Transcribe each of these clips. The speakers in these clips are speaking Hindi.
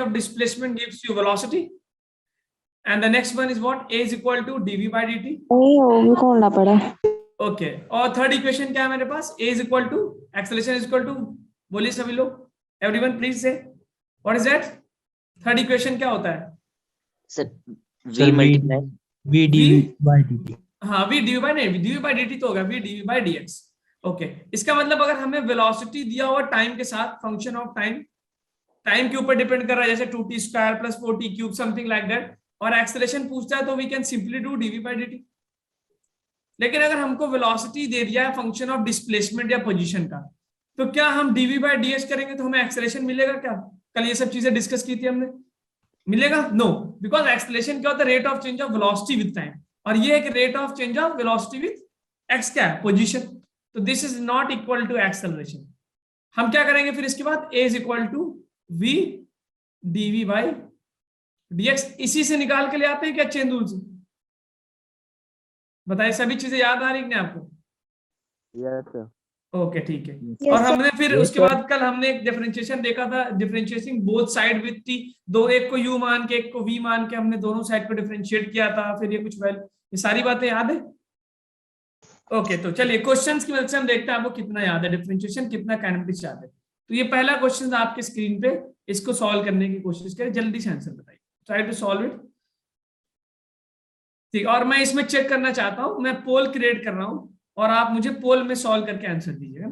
of displacement gives you velocity, and the next one is what? A is equal to dv by dt. कौन पड़ा? ओके, और थर्ड इक्वेशन क्या है मेरे पास? A is equal to acceleration is equal to, बोलिए सभी लोग, एवरीवन प्लीज से, what is that? Third equation क्या होता है? Sir v multiply v dv by dt। हाँ, v dv by, नहीं dv by dt तो होगा v dv by dx। Okay, इसका मतलब अगर हमें वेलोसिटी दिया हुआ टाइम के साथ, फंक्शन ऑफ टाइम, टाइम के ऊपर डिपेंड कर रहा है, जैसे 2t square plus 4t cube something like that, और एक्सेलरेशन पूछता है तो we can simply do dv by dt। लेकिन अगर हमको वेलोसिटी दे दिया है फंक्शन ऑफ डिस्प्लेसमेंट या पोजीशन का, तो क्या हम dv by dx करेंगे तो हमें एक्सेलरेशन मिलेगा क्या? कल ये सब चीजें डिस्कस की थी हमने, मिलेगा? नो, बिकॉज एक्सेलरेशन क्या होता है? Rate of change of velocity with time, और ये एक rate of change of velocity with x क्या है? पोजीशन। तो this is not equal to acceleration. हम क्या करेंगे फिर इसके बाद? a is equal to v dv by dx। इसी से निकाल के ले आते हैं क्या चेन रूल से? बताइए, सभी चीजें याद आ रही है आपको? Yes sir. ओके ठीक है। और हमने फिर उसके बाद कल हमने एक डिफरेंशिएशन देखा था, differentiating both side with t, दो, एक को u मान के एक को v मान के हमने दोनों साइड को डिफरेंशिएट किया था, फिर ये कुछ वैल्यू, ये सारी बातें याद है? ओके, तो चलिए क्वेश्चंस की मदद से हम देखते हैं आपको कितना याद है डिफरेंशिएशन, कितना काइनेमेटिक्स याद है। तो ये पहला क्वेश्चन आपके स्क्रीन पे, इसको सॉल्व करने की कोशिश करें, जल्दी से आंसर बताइए, ट्राई टू सॉल्व इट। ठीक, और मैं इसमें चेक करना चाहता हूं, मैं पोल क्रिएट कर रहा हूं और आप मुझे पोल में सॉल्व करके आंसर दीजिएगा।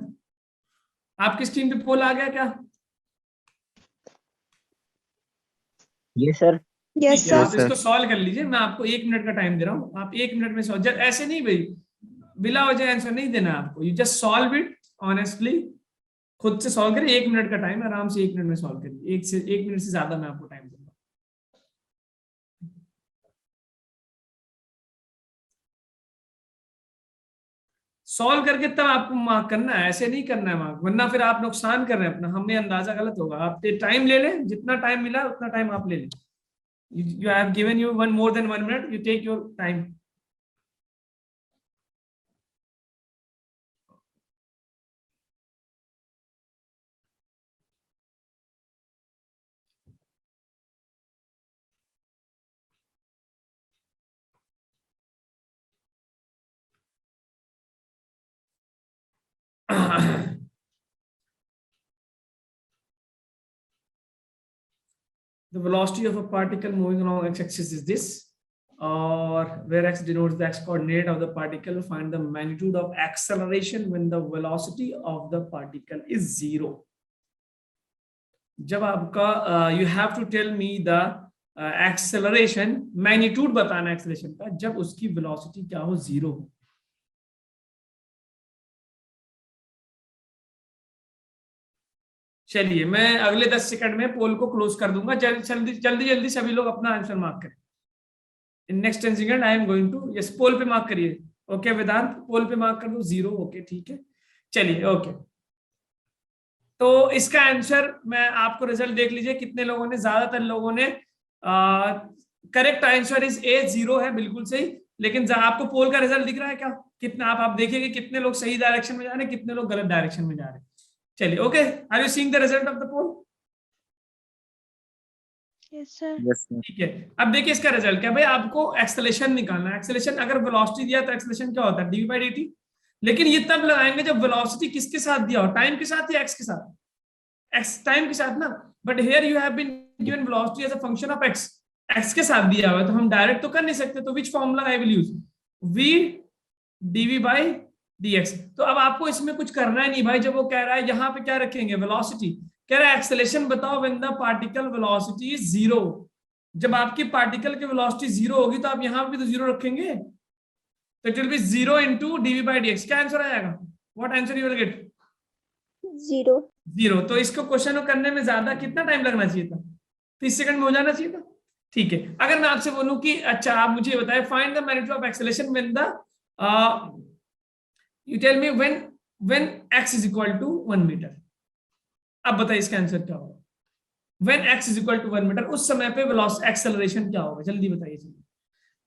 आपकी स्क्रीन पे पोल आ गया क्या? Yes sir. यस ठीक है, आप सर। इसको सॉल्व कर लीजिए, मैं आपको 1 मिनट का टाइम दे रहा हूं, आप 1 मिनट में सॉल्व, ऐसे नहीं भाई, बिला वजह आंसर नहीं देना आपको, you just solve it honestly, खुद से सॉल्व करिए। 1 मिनट का टाइम, आराम से 1 मिनट में सॉल्व करिए, 1 मिनट से ज्यादा मैं आपको टाइम दूंगा। सॉल्व करके तब आपको मार्क करना है, ऐसे नहीं करना है मार्क, वरना फिर आप नुकसान कर रहे हैं अपना, हमें अंदाजा गलत होगा। आप टाइम ले लें, जितना टाइम मिला उतना टाइम आप ले लें। You have given you one more than 1 minute, you take your time. The velocity of a particle moving along x-axis is this, or where x denotes the x-coordinate of the particle. Find the magnitude of acceleration when the velocity of the particle is 0. जब आपका you have to tell me the acceleration, magnitude बताना acceleration का, जब उसकी velocity क्या हो? 0 हो। चलिए, मैं अगले 10 सेकंड में पोल को क्लोज कर दूंगा, जल्दी जल्दी जल्दी सभी लोग अपना आंसर मार्क करें। In next 10 second I am going to, yes, poll पे मार्क करिए। ओके वेदांत, पोल पे मार्क कर दो 0। ओके ठीक है, चलिए ओके। तो इसका आंसर मैं आपको रिजल्ट देख लीजिए, कितने लोगों ने, ज्यादातर लोगों ने करेक्ट आंसर इज ए, 0 है, बिल्कुल सही। लेकिन आपको पोल का रिजल्ट दिख रहा है क्या? कितना आप देखिए कितने लोग सही डायरेक्शन में जा रहे हैं, कितने लोग गलत डायरेक्शन में जा रहे हैं। चलिए okay, are you seeing the result of the poll? Yes sir. ठीक है, अब देखिए इसका रिजल्ट क्या भाई, आपको एक्सेलरेशन निकालना है। एक्सेलरेशन अगर वेलोसिटी दिया तो एक्सेलरेशन क्या होता है? dv by dt। लेकिन ये तब लगाएंगे जब वेलोसिटी किसके साथ दिया हो, टाइम के साथ या एक्स के साथ? एक्स, टाइम के साथ ना। But here you have been given velocity as a function of x, x के साथ दिया हुआ है, तो हम डायरेक्ट तो कर नहीं सकते, तो which formula I will use? v dv by dx। तो अब आपको इसमें कुछ करना है नहीं भाई, जब वो कह रहा है यहाँ पे क्या रखेंगे? वेलोसिटी। कह रहा है एक्सेलरेशन बताओ when the particle velocity is 0। जब आपकी पार्टिकल की वेलोसिटी 0 होगी तो आप यहाँ पे तो 0 रखेंगे, तो it will be 0 into dv by dx। क्या आंसर आएगा? What answer you will gate? 0। तो इसको क्वेश्चन को करने में ज्यादा कितना टाइम लगना चाहिए था? 30 सेकंड में हो जाना चाहिए था। ठीक है, अगर मैं आपसे बोलूं कि अच्छा आप मुझे बताएं, find the magnitude of acceleration when the you tell me when x is equal to 1 meter। अब बताइए इसका आंसर क्या होगा? when x is equal to 1 meter, उस समय पे वेलोसिटी एक्सेलरेशन क्या होगा? जल्दी बताइए।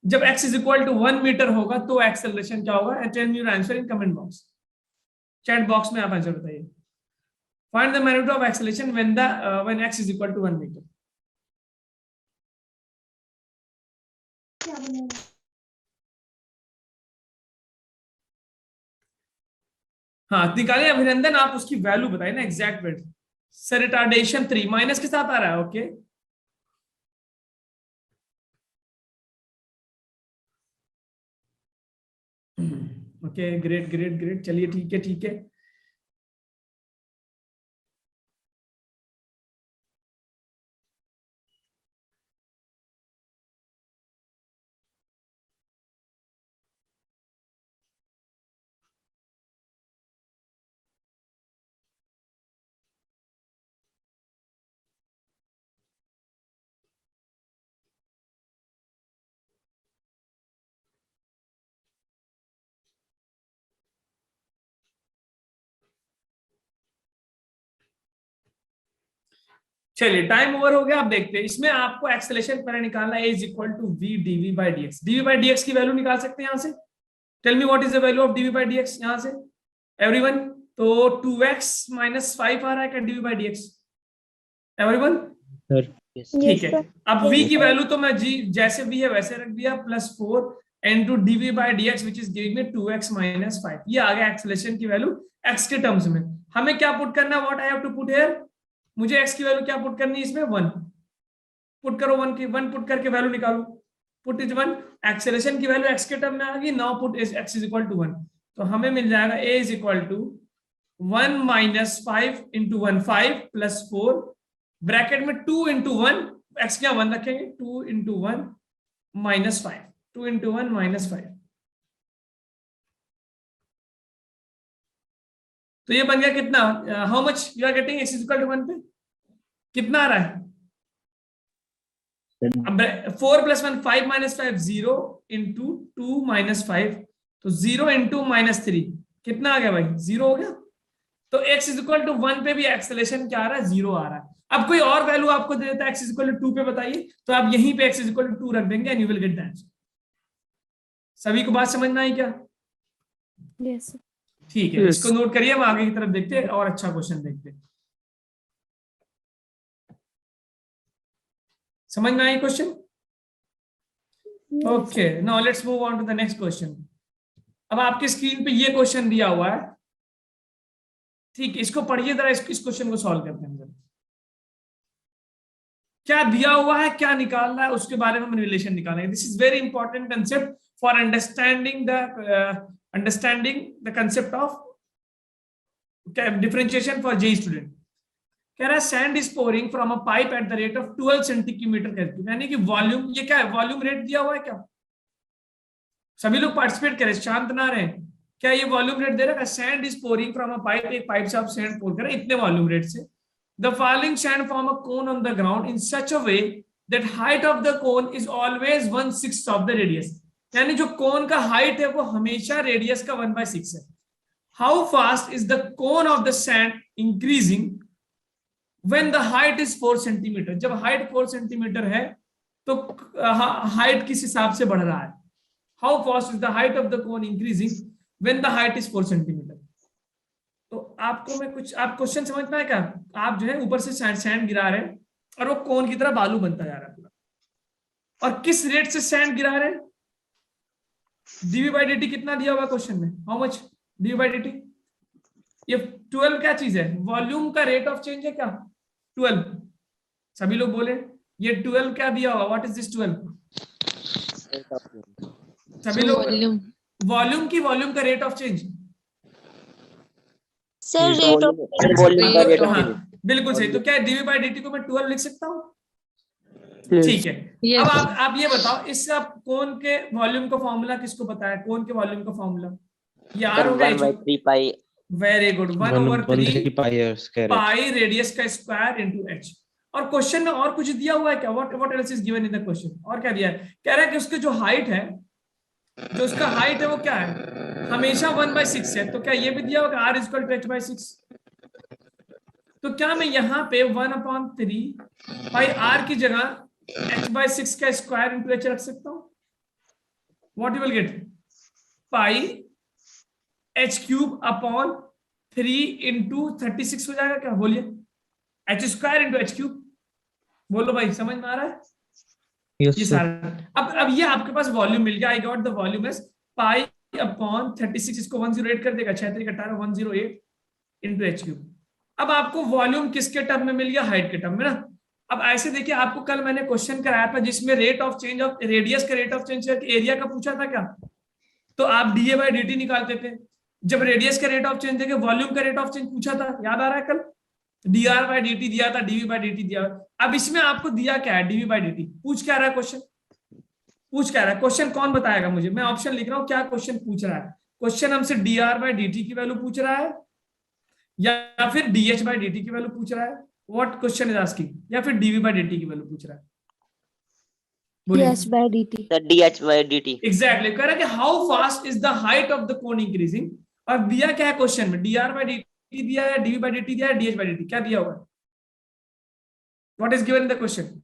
जब x is equal to 1 meter होगा तो एक्सेलरेशन क्या होगा? and tell me your answer in comment box, chat box में आप आंसर बताइए। find the magnitude of acceleration when x is equal to 1 meter। हाँ निकालिए अभिनंदन, आप उसकी वैल्यू बताइए ना exact wait. Sir retardation 3 minus के साथ आ रहा है। Okay okay great great great, चलिए ठीक है ठीक है। चलिए टाइम ओवर हो गया। आप देखते हैं इसमें आपको एक्सेलेरेशन पर निकालना है, is equal to v dv by dx. Dv by dx की वैल्यू निकाल सकते हैं यहां से। Tell me what is the value of dv by dx यहां से एवरीवन। तो 2x माइनस 5 आ रहा है क्या dv by dx everyone? Sir ठीक है। sir. अब v की वैल्यू तो मैं जी जैसे v है वैसे रख दिया, plus 4 into dv by dx which is giving me 2x minus 5। ये आ गया एक्सेलेरेशन की वैल्यू x के टर्म्स में। हमें क्या पुट करना है, what I have to put here, मुझे x की वैल्यू क्या पुट करनी है इसमें, 1 पुट करो। 1 की 1 पुट करके वैल्यू निकालो। पुट इज 1, एक्सेलेरेशन की वैल्यू x के टर्म में आ गई। Now put is x is equal to 1, तो हमें मिल जाएगा a is equal to 1 minus 5 into 1 5 plus 4 bracket में 2 इंटू 1 x क्या 1 रखेंगे, 2 इंटू 1 माइनस 5, 2 इंटू 1 माइनस 5। तो ये बन गया कितना, how much you are getting x is equal to 1 पे कितना आ रहा है। अब 4 प्लस 1 5 माइनस 5 0 इंटू 2 माइनस 5, तो 0 इंटू माइनस 3 कितना आ गया भाई, 0 हो गया। तो x इज इक्वल टू 1 पे भी एक्सेलेरेशन क्या आ रहा है, 0 आ रहा है। अब कोई और वैल्यू आपको दे देता है x इज इक्वल टू 2 पे, बताइए। तो आप यहीं पे x इज इक्वल टू 2 रख देंगे and you will get the answer. सभी को बात समझ में आई क्या? Yes, sir. ठीक है, इसको नोट करिए, हम आगे की तरफ देखते हैं और अच्छा क्वेश्चन देखते हैं। समझ में आई question? Okay now let's move on to the next question. अब आपकी स्क्रीन पे ये क्वेश्चन दिया हुआ है, ठीक है, इसको पढ़िए जरा, इस क्वेश्चन को सॉल्व करते हैं जरा। क्या दिया हुआ है, क्या निकालना है, उसके बारे में हम रिलेशन निकालेंगे। This is very important concept for understanding the concept of differentiation for JEE student. कह रहा है sand is pouring from a pipe at the rate of 12 centimetre cube, यानी कि वॉल्यूम, ये क्या है, वॉल्यूम रेट दिया हुआ है क्या? सभी लोग पार्टिसिपेट करें, शांत ना रहे। क्या ये वॉल्यूम रेट दे रहा है, sand is pouring from a pipe, एक पाइप से आप सैंड पोर करें इतने वॉल्यूम रेट से। The following sand form a cone on the ground in such a way that height of the cone is always 1/6 of the radius, यानी जो कोन का हाइट है वो हमेशा रेडियस का 1/6 है। How fast is the cone of the sand increasing when the height is 4 centimetre, जब हाइट 4 सेंटीमीटर है तो हाइट किस हिसाब से बढ़ रहा है। How fast is the height of the cone increasing when the height is 4 centimetre. तो आपको मैं कुछ, आप क्वेश्चन समझ में आया क्या? आप जो है ऊपर से सैंड गिरा रहे हैं और वो कोन की तरह बालू बनता जा रहा है पूरा, और किस रेट से सैंड गिरा रहे हैं। डीवी बाई डी टी कितना दिया हुआ क्वेश्चन में, how much d v by d t, ये 12 क्या चीज है, वॉल्यूम का रेट ऑफ चेंज है क्या, 12। सभी लोग बोले ये 12 क्या दिया हुआ, व्हाट इज दिस 12? सभी लोग वॉल्यूम की, वॉल्यूम का rate of change, Sir, rate of volume का रेट ऑफ हाँ चेंज। बिल्कुल सही। तो क्या डीवी बाई डी टी को मैं 12 लिख सकता हूँ? ठीक है। अब आप ये बताओ, इस आप कोन के वॉल्यूम का फॉर्मूला किसको पता है, कोन के वॉल्यूम का फॉर्मूला ये आर हो गया, 1/3 पाई। वेरी गुड, 1/3 पाई पाई रेडियस का स्क्वायर इनटू एच। और क्वेश्चन में और कुछ दिया हुआ है क्या, what else is given in the question, और क्या दिया है, कह रहा है कि उसके जो हाइट है, जो उसका हाइट है वो क्या है, हमेशा 1/6 है। तो क्या ये भी दिया होगा r is equal to h/6। तो क्या मैं यहाँ पे 1/3 पाई r की जगह h/6 का स्क्वायर इनटू h रख सकता हूँ। What you will gate, pi h³/3 into 36 हो जाएगा क्या, बोलिए, h² इंटू h³। बोलो भाई, समझ में आ रहा है? Yes, ये sir. सारा अब ये आपके पास वॉल्यूम मिल गया। I got the volume as pi upon 36, इसको 108 कर देगा, 6 3 18 108 इंटू एच क्यूब। अब आपको वॉल्यूम किसके टर्म में मिल गया? हाइट के टर्म में ना। अब ऐसे देखिए, आपको कल मैंने क्वेश्चन कराया था जिसमें rate of change of radius का रेट ऑफ चेंज करके एरिया का पूछा था क्या? तो आप डीए बाई डी निकालते थे। जब रेडियस का रेट ऑफ चेंज देके वॉल्यूम का रेट ऑफ चेंज पूछा था, याद आ रहा है? कल dr बाई dt दिया था, dv बाई dt दिया। अब इसमें आपको दिया क्या है? dv by dt। पूछ क्या रहा है क्वेश्चन? पूछ क्या रहा है क्वेश्चन? कौन बताएगा मुझे? मैं ऑप्शन लिख रहा हूं, क्या क्वेश्चन पूछ रहा है? क्वेश्चन हमसे dr बाई dt की वैल्यू पूछ रहा है, या फिर dh बाई dt की वैल्यू पूछ रहा है? What question is asking? या फिर dv बाई dt की वैल्यू पूछ रहा है? dh by dt. The dh by dt. Exactly कह रहा है कि how fast is the height of the cone increasing. और दिया क्या है क्वेश्चन में? dr बाई dt दिया है, dv बाई dt दिया है, dh बाई dt क्या दिया होगा? What is given in the question?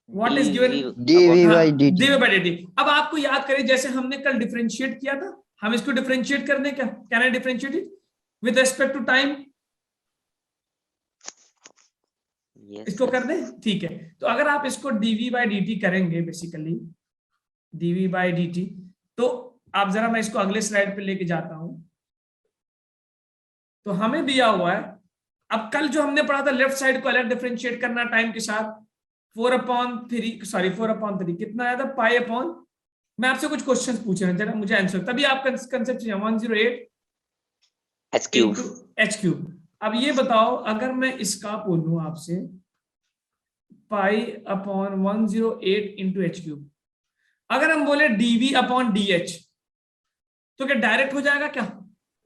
What is given? dv हाँ, by dt. dv by dt। अब आपको याद करें, जैसे हमने कल डिफरेंशिएट किया था, हम इसको डिफरेंशिएट कर दें क्या? Can I differentiate it with respect to time? Yes, इसको sir. कर दें, ठीक है। तो अगर आप इसको dv बाई dt करेंगे, बेसिकली dv बाई dt, तो आप जरा, मैं इसको अगले स्लाइड पे लेके जाता हूं। तो हमें दिया हुआ है, अब कल जो हमने पढ़ा था लेफ्ट साइड को अलग डिफरेंशिएट करना टाइम के साथ, 4/3 कितना आया था? पाई अपॉन, मैं आपसे कुछ क्वेश्चंस पूछ रहे हैं, जरा मुझे आंसर, तभी आप concept 108 h cube. H cube. अब ये बताओ, अगर मैं इसका बोलूं आपसे पाई अपॉन 108 इंटू एच क्यूब, अगर हम बोले डीवी अपॉन डी एच, तो क्या डायरेक्ट हो जाएगा? क्या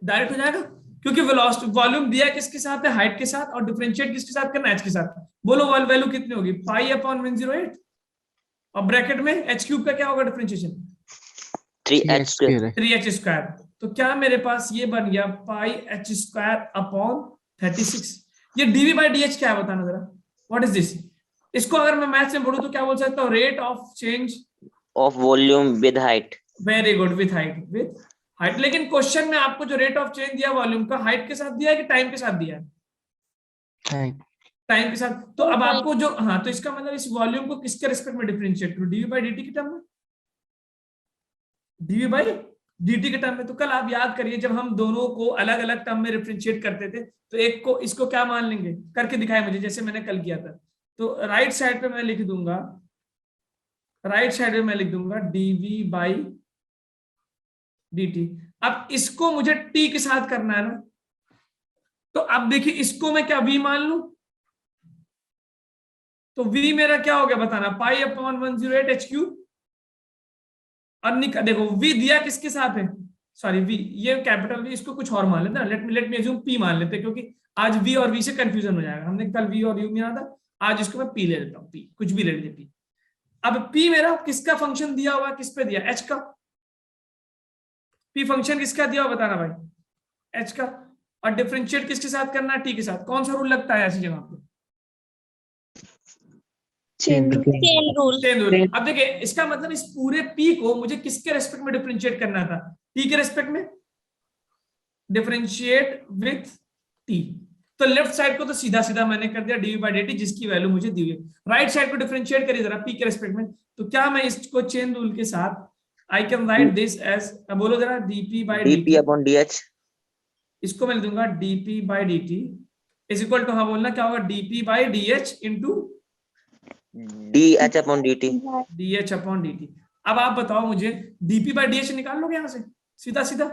डायरेक्ट हो जाएगा? क्योंकि वेलोसिटी वॉल्यूम दिया किसके साथ है? हाइट के साथ। और डिफरेंशिएट किसके साथ करना? एच के साथ। बोलो वैल्यू कितनी होगी? पाई अपॉन 108 और ब्रैकेट में एच क्यूब का क्या होगा differentiation? 3h square. 3h square. तो क्या मेरे पास ये बन गया पाई एच स्क्वायर अपॉन 36। ये डीवी बाई डी एच क्या है बताना जरा? What is this? इसको अगर मैं मैथ्स में बोलूं तो क्या बोल सकता हूँ? Rate of change Of volume with height. Very good, with height. With height. लेकिन क्वेश्चन में आपको जो रेट ऑफ चेंज दिया वॉल्यूम का, हाइट के साथ दिया है कि टाइम के साथ दिया है? Time. टाइम के साथ। तो अब आपको जो, हाँ, तो इसका मतलब इस वॉल्यूम को किसके रिस्पेक्ट में डिफरेंशिएट करो? डीवी बाई डी के टर्म में, डीवी बाई dt के टर्म में। तो कल आप याद करिए, जब हम दोनों को अलग अलग टर्म में डिफरेंशिएट करते थे, तो एक को, इसको क्या मान लेंगे? करके दिखाए मुझे, जैसे मैंने कल किया था। तो राइट साइड पे मैं लिख दूंगा, राइट साइड पे मैं लिख दूंगा dv बाई dt। अब इसको मुझे t के साथ करना है ना, तो अब देखिए, इसको मैं क्या v मान लूं? तो v मेरा क्या हो गया बताना? पाई अपॉन 108 एच क्यूब। और देखो v दिया किसके साथ है? सॉरी, v ये कैपिटल v, इसको कुछ और मान लेते हैं। लेट मी अज्यूम p मान लेते हैं, क्योंकि आज v और v से कंफ्यूजन हो जाएगा। हमने कल v और u मिला था, आज इसको मैं p ले लेता हूँ, p कुछ भी ले लीजिए p। अब p मेरा किसका फंक्शन दिया हुआ? किस पे दिया? h का। p फंक्शन किसका दिया हुआ बताना भाई? h का। और डिफरेंशिएट किसके साथ करना है? t के साथ। कौन सा रूल लगता है ऐसी जगह पे? Chain rule. Chain rule. Chain rule. अब देखिए, इसका मतलब इस पूरे p को मुझे किसके रेस्पेक्ट में डिफरेंशिएट करना था? t के रेस्पेक्ट में। Differentiate with t। तो लेफ्ट साइड को तो सीधा सीधा मैंने कर दिया dv बाई dt, जिसकी वैल्यू मुझे दी हुई। राइट साइड को डिफरेंशिएट करिए जरा p के रेस्पेक्ट में। तो क्या मैं इसको चेन रूल के साथ I can write this as, बोलो जरा, dp by dp dt। upon dh. इसको मैं लिख दूंगा dp by dt is equal to, हाँ बोलना क्या होगा? dp by dh into dh upon dt. dh upon dt। अब आप बताओ मुझे, dp बाई dh निकाल लोगे यहां से सीधा सीधा?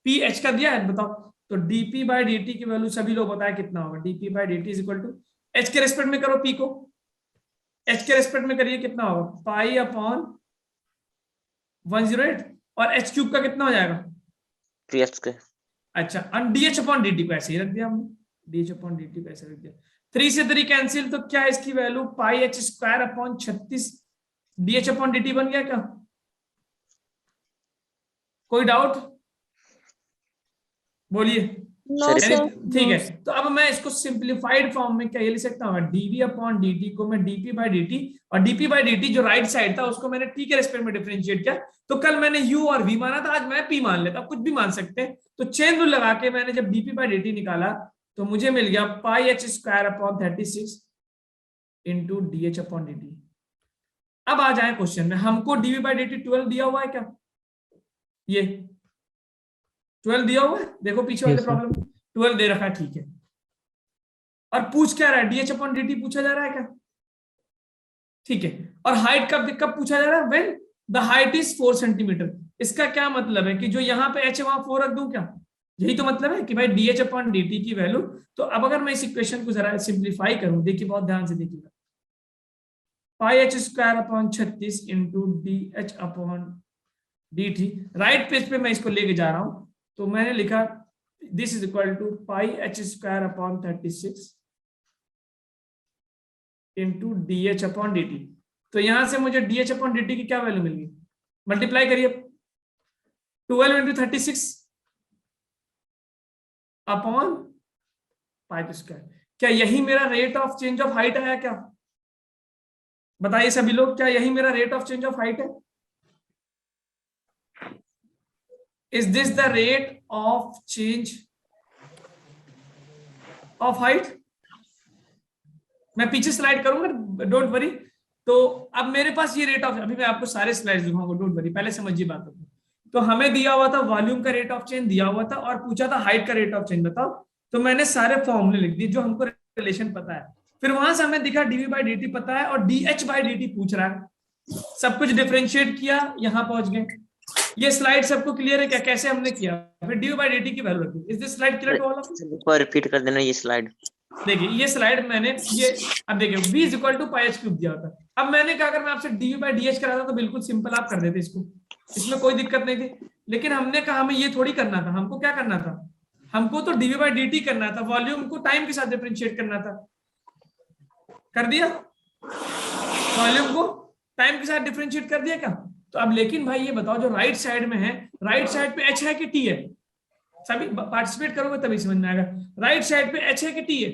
p h का दिया है, बताओ। तो dp बाई dt की वैल्यू सभी लोग बताए कितना होगा? dp by dt is equal to, h के रेस्पेक्ट में करो p को, h के रेस्पेक्ट में करिए, कितना होगा? पाई अपॉन 108 और h क्यूब का कितना हो जाएगा? 3h square. अच्छा, और dh अपॉन dt को ऐसे ही रख दिया हमने, dh अपॉन dt को ऐसे रख दिया। 3 से 3 कैंसिल, तो क्या इसकी value pi H square upon 36 dh upon dt बन गया क्या? कोई डाउट? बोलिए। No sir. ठीक है, तो अब मैं इसको सिंप्लीफाइड फॉर्म में क्या ये लिख सकता हूँ? dv अपॉन dt को मैं dp बाई dt, और dp बाई dt जो राइट साइड था उसको मैंने t के रेस्पेक्ट में डिफरेंशिएट किया। तो कल मैंने u और v माना था, आज मैं p मान लेता, कुछ भी मान सकते हैं। तो चेन रूल लगा के मैंने जब dp बाई dt निकाला, तो मुझे मिल गया pi H square upon 36 into D H upon D T. अब आ जाए क्वेश्चन में, हमको डीवी बाई डी टी 12 दिया हुआ है क्या? ये 12 दिया हुआ है, देखो पीछे वाले Yes, sir. प्रॉब्लम 12 दे रखा है, ठीक है। और पूछ क्या रहा है? डीएच अपॉन डी टी पूछा जा रहा है क्या? ठीक है। और हाइट कब कब पूछा जा रहा है? When the height is 4 centimetre. इसका क्या मतलब है कि जो यहाँ पे एच है वहां 4 रख दूं क्या? यही तो मतलब है कि भाई डीएच अपॉन डी टी की वैल्यू। तो अब अगर मैं इस इक्वेशन को जरा सिंप्लीफाई करूं, देखिए बहुत ध्यान से देखिएगा, pi H square upon 36 into D H upon D T. Right page पे मैं इसको लेके जा रहा हूं, तो मैंने लिखा this is equal to pi H square upon 36 into D H upon D t. तो यहां से मुझे d H upon D t की क्या वैल्यू मिल गई? मल्टीप्लाई करिए, 12 इंटू 36 अपॉन पाई स्क्वायर। क्या यही मेरा rate of change of height आया क्या? बताइए सभी लोग, क्या यही मेरा rate of change of height है? Is this the rate of change of height? मैं पीछे स्लाइड करूंगा, डोंट वरी। तो अब मेरे पास ये रेट ऑफ, अभी मैं आपको सारे स्लाइड्स दिखाऊंगा, डोंट वरी, पहले समझिए बात को। तो हमें दिया हुआ था वॉल्यूम का रेट ऑफ चेंज दिया हुआ था, और पूछा था हाइट का रेट ऑफ चेंज बताओ। तो मैंने सारे फॉर्मूले लिख दिए जो हमको रिलेशन पता है। फिर वहां से हमें दिखा डीवी बाई डी टी पता है और D H by d T पूछ रहा है। सब कुछ डिफरेंशिएट किया, यहां पहुंच गए। ये स्लाइड सबको क्लियर है क्या कैसे हमने किया? फिर डीवी बाई डी टी की वैल्यू रखी। Is this slide clear to all of you? एक बार रिपीट कर देना ये स्लाइड। देखिए ये स्लाइड मैंने ये, अब देखिए v is equal to pi h cube दिया होता। अब मैंने कहा अगर मैं आपसे डी बाई डी एच कराता तो बिल्कुल सिंपल आप कर देते इसको, इसमें कोई दिक्कत नहीं थी। लेकिन हमने कहा हमें ये थोड़ी करना था, हमको क्या करना था? हमको तो डीवी बाई डी टी करना था, वॉल्यूम को टाइम के साथ डिफरेंशिएट करना था। कर दिया, वॉल्यूम को टाइम के साथ डिफरेंशिएट कर दिया क्या? तो अब लेकिन भाई ये बताओ, जो राइट साइड में है, राइट साइड पे एच है कि टी है? सभी पार्टिसिपेट करोगे तभी समझ में आएगा। राइट साइड पे एच है कि टी है?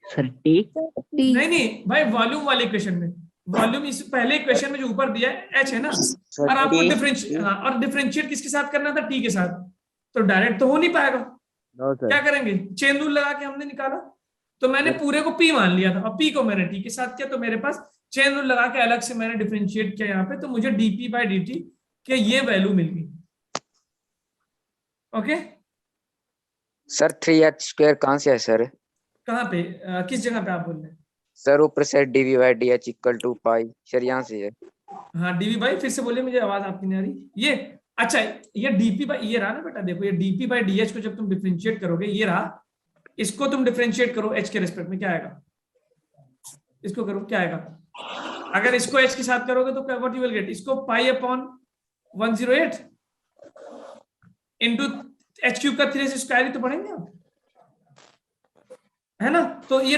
Sir, T. नहीं नहीं भाई, वॉल्यूम वाले इक्वेशन में, वॉल्यूम इस पहले इक्वेशन में जो ऊपर दिया है एच है ना, और आपको डिफरेंशिएट, और डिफरेंशिएट किसके साथ करना था? टी के साथ। तो डायरेक्ट तो हो नहीं पाएगा, क्या करेंगे? चेन रूल लगा के हमने निकाला। तो मैंने पूरे को पी मान लिया था और पी को मैंने टी के साथ किया, तो मेरे पास चेन रूल लगा के अलग से मैंने डिफरेंशिएट किया यहाँ पे, तो मुझे डीपी बाई डी टी के ये वैल्यू मिल गई। ओके सर 3h स्क्वायर कहाँ से है सर? कहाँ पे किस जगह पे आप बोल रहे हैं? सर ऊपर से dv by d equal to pi, sir यहाँ से है। हाँ डीवी बाई, फिर से बोलिए, मुझे आवाज आपकी नहीं आ रही। ये अच्छा, ये डीपी बाई, ये रहा ना बेटा, देखो ये डीपी बाई डी एच को जब तुम डिफरेंशिएट करोगे, ये रहा, इसको तुम डिफरेंशिएट करो एच के रेस्पेक्ट में, क्या आएगा? इसको करो, क्या आएगा? अगर इसको एच के साथ करोगे तो व्हाट यू विल गेट? इसको pi upon 108 into H cube का 3 स्क्वायर ही तो पढ़ेंगे आप, है ना? तो ये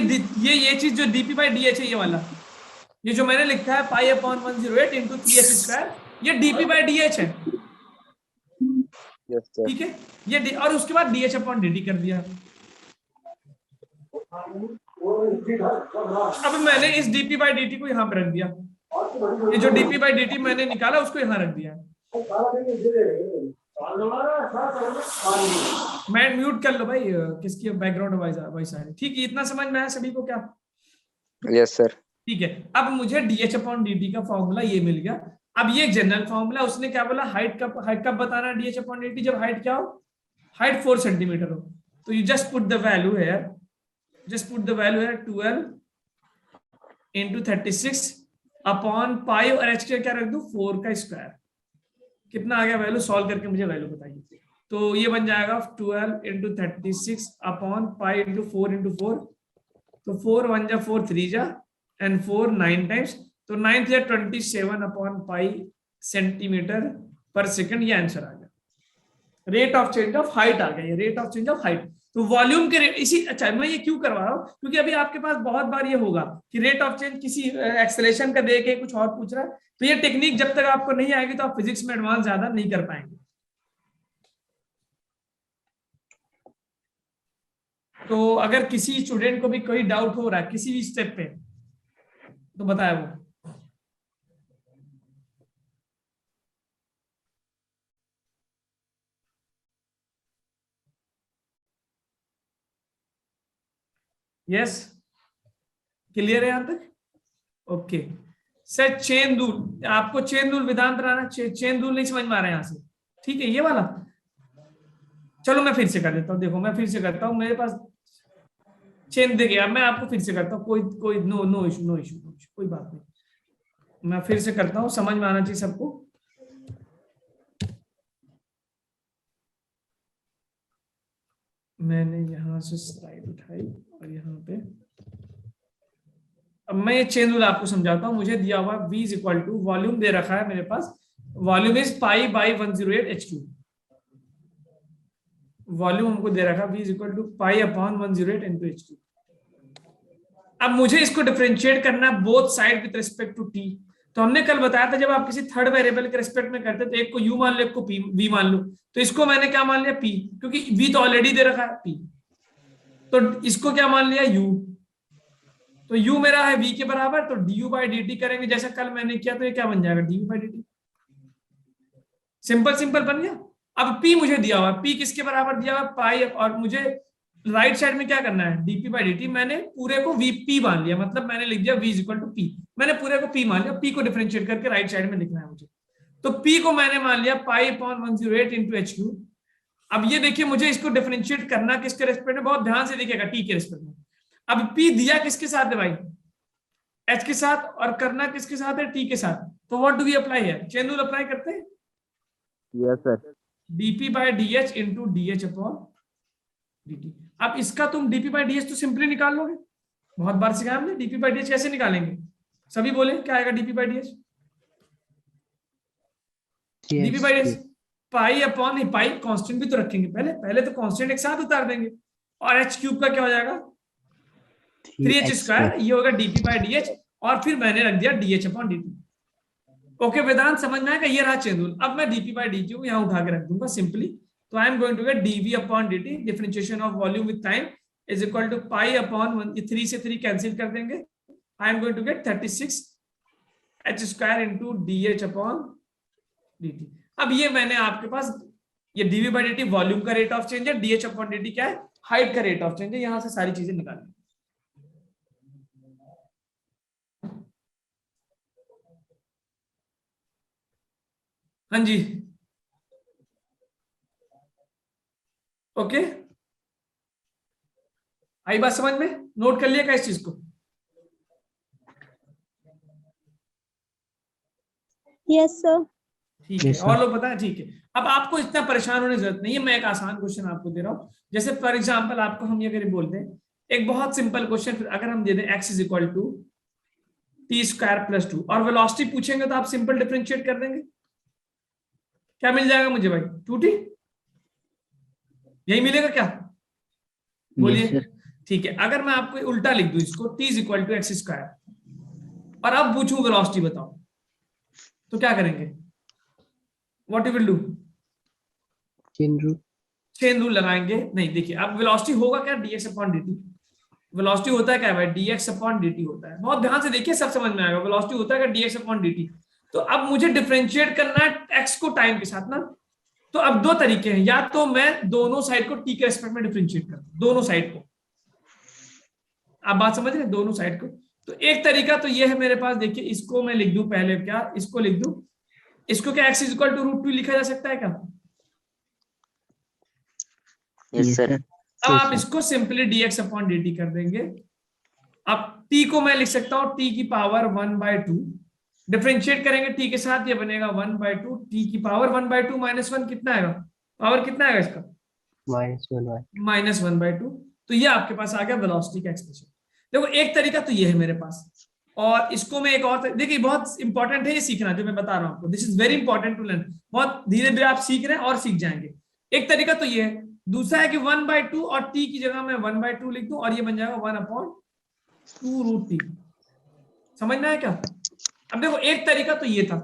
चीज जो डीपी बाई डी एच है, ये वाला, ये जो मैंने लिखा है पाई अपॉन 108 इंटू 3h स्क्वायर, ये डीपी बाई डी एच है, ठीक है? ये और उसके बाद D H upon D T कर दिया। अब मैंने इस डीपी बाई डी टी को यहाँ पे रख दिया, ये जो डीपी बाई डी टी मैंने निकाला उसको यहाँ रख दिया। मैं म्यूट कर लो भाई, किसकी बैकग्राउंड वॉइस आ रही, ठीक है? इतना समझ में आया सभी को क्या? Yes sir. ठीक है। अब मुझे डीएच अपॉन डी का फॉर्मूला ये मिल गया। अब ये जनरल फॉर्मूला, उसने क्या बोला? हाइट कब बताना है डीएच अपॉन डी? जब हाइट क्या हो? हाइट 4 सेंटीमीटर हो। तो you just put the value here, 12 into 36 upon pi, और एच क्या रख दू? 4 का स्क्वायर। कितना आ गया वैल्यू? सॉल्व करके मुझे वैल्यू बताइए। तो ये बन जाएगा 12 into 36 upon pi into 4 into 4। तो 4 1 जा 4 3 जा एंड 4 9 टाइम्स, तो 9 या 27 upon pi centimetre per second. ये आंसर आ गया, rate of change of height आ गया, ये rate of change of height. तो वॉल्यूम के इसी, अच्छा मैं ये क्यों करवा रहा हूँ? क्योंकि अभी आपके पास बहुत बार ये होगा कि रेट ऑफ चेंज किसी एक्सेलरेशन का दे के कुछ और पूछ रहा है, तो ये टेक्निक जब तक आपको नहीं आएगी तो आप फिजिक्स में एडवांस ज्यादा नहीं कर पाएंगे। तो अगर किसी स्टूडेंट को भी कोई डाउट हो रहा है किसी भी स्टेप पे, तो बताया वो। यस क्लियर है यहाँ तक? ओके सर चेन रूल, आपको चेन रूल वेदांत राणा चेन रूल नहीं समझ में आ रहा है यहाँ से, ठीक है ये वाला। चलो मैं फिर से कर देता हूँ, देखो मैं फिर से करता हूँ, मेरे पास चेन दे गया, मैं आपको फिर से करता हूँ, कोई नो इशू कोई बात नहीं, मैं फिर से करता हूँ, समझ में आना चाहिए सबको। मैंने यहां से स्लाइड उठाई और यहाँ पे अब मैं ये चेन रूल आपको समझाता हूँ। मुझे दिया हुआ v is equal to volume दे रखा है मेरे पास, volume is pi by 108 h3, volume हमको दे रखा v is equal to pi upon 108 into h3। अब मुझे इसको डिफरेंशिएट करना both side with respect to t। तो हमने कल बताया था जब आप किसी थर्ड वेरिएबल के रिस्पेक्ट में करते तो एक को u मान लो, एक को v मान लो, तो इसको मैंने क्या मान लिया p, क्योंकि v तो ऑलरेडी दे रखा है p, तो इसको क्या मान लिया u, तो u मेरा है v के बराबर, तो du बाई dt करेंगे जैसा कल मैंने किया, तो ये क्या बन जाएगा du बाई dt, सिंपल बन गया। अब p मुझे दिया हुआ, p किसके बराबर दिया हुआ पाई, और मुझे राइट साइड में क्या करना है dp बाई dt, मैंने पूरे को vp मान लिया, मतलब मैंने लिख दिया v is equal to p, मैंने पूरे को p मान लिया, p को डिफरेंशिएट करके राइट साइड में लिखना है मुझे, तो p को मैंने मान लिया पाई अपॉन 108 इंटू h3। अब ये देखिए मुझे इसको डिफरेंशिएट करना किसके रेस्पेक्ट में, बहुत ध्यान से देखिएगा t के रेस्पेक्ट में। अब p दिया किसके साथ है भाई, h के साथ, और करना किसके साथ है t के साथ, तो व्हाट डू वी अप्लाई है, चेन रूल अप्लाई करते हैं। Yes sir. dp by dh into dh upon dt। अब इसका तुम dp बाई dh तो सिंपली निकाल लोगे, बहुत बार सिखाया हमने, dp बाई dh कैसे निकालेंगे, सभी बोले क्या आएगा dp by dh, dp by dh pi upon, नहीं पाई कांस्टेंट भी तो रखेंगे, पहले तो कांस्टेंट एक साथ उतार देंगे, और h क्यूब का क्या हो जाएगा 3h स्क्वायर, ये होगा dp बाई dh, और फिर मैंने रख दिया dh अपॉन dt। ओके वेदांत समझ में आएगा, ये रहा चेन रूल। अब मैं dp बाई dt यहाँ उठा के रख दूंगा सिंपली, तो I am going to get dv अपॉन dt, differentiation of volume with time is equal to pi upon 1, 3 से 3 कैंसिल कर देंगे, I am going to get 36 h square into dh upon dt। अब ये मैंने आपके पास ये dv बाई dt वॉल्यूम का रेट ऑफ चेंज है, dh अपॉन dt क्या है, हाइट का रेट ऑफ चेंज है, यहां से सारी चीजें निकालेंगे। हाँ जी ओके, आई बात समझ में, नोट कर लिया इस चीज को। Yes sir. ठीक है, और लोग बताएं, ठीक है। अब आपको इतना परेशान होने की जरूरत नहीं है, मैं एक आसान क्वेश्चन आपको दे रहा हूं, जैसे फॉर एग्जांपल आपको हम ये अगर बोलते हैं एक बहुत सिंपल क्वेश्चन, अगर हम दे दें x is equal to t square plus 2, और वेलोसिटी पूछेंगे तो आप सिंपल डिफरेंशिएट कर देंगे, क्या मिल जाएगा मुझे भाई 2t, यही मिलेगा क्या, बोलिए। ठीक है, अगर मैं आपको उल्टा लिख दूं इसको, t is equal to x square, और अब पूछूं वेलोसिटी बताओ, तो क्या करेंगे, what you will do, chain rule लगाएंगे। नहीं देखिए, अब वेलोसिटी होगा क्या dx अपॉन dt, वेलोसिटी होता है क्या भाई dx अपॉन dt होता है, बहुत ध्यान से देखिए सब समझ में आएगा, वेलोसिटी होता है क्या dx अपॉन dt। तो अब मुझे डिफरेंशिएट करना है x को टाइम के साथ ना, तो अब दो तरीके हैं, या तो मैं दोनों साइड को t के रेस्पेक्ट में डिफरेंशिएट कर, दोनों साइड को, आप बात समझ रहे हैं, दोनों साइड को। तो एक तरीका तो ये है मेरे पास, देखिए इसको मैं लिख दूं पहले, क्या इसको लिख दूं, इसको क्या x इज इक्वल टू √2 लिखा जा सकता है क्या, यस सर। अब आप इसको सिंपली dx अपॉन dt कर देंगे। अब t को मैं लिख सकता हूं t की पावर 1/2, डिफरेंशिएट करेंगे t के साथ, ये बनेगा 1/2, t की पावर 1/2 माइनस 1 कितना आएगा, पावर कितना आएगा इसका -1/2। तो ये आपके पास आ गया वेलोसिटी का एक्सप्रेशन। देखो एक तरीका तो ये है मेरे पास, और इसको मैं एक और, देखिए बहुत इंपॉर्टेंट है ये सीखना जो मैं बता रहा हूं आपको, this is very important to learn, बहुत धीरे धीरे आप सीख रहे हैं और सीख जाएंगे। एक तरीका तो ये है, दूसरा है कि 1/2 और t की जगह मैं 1/2 लिख दूं, और ये बन जाएगा 1/2√t, समझ में आया क्या। अब देखो एक तरीका तो ये था,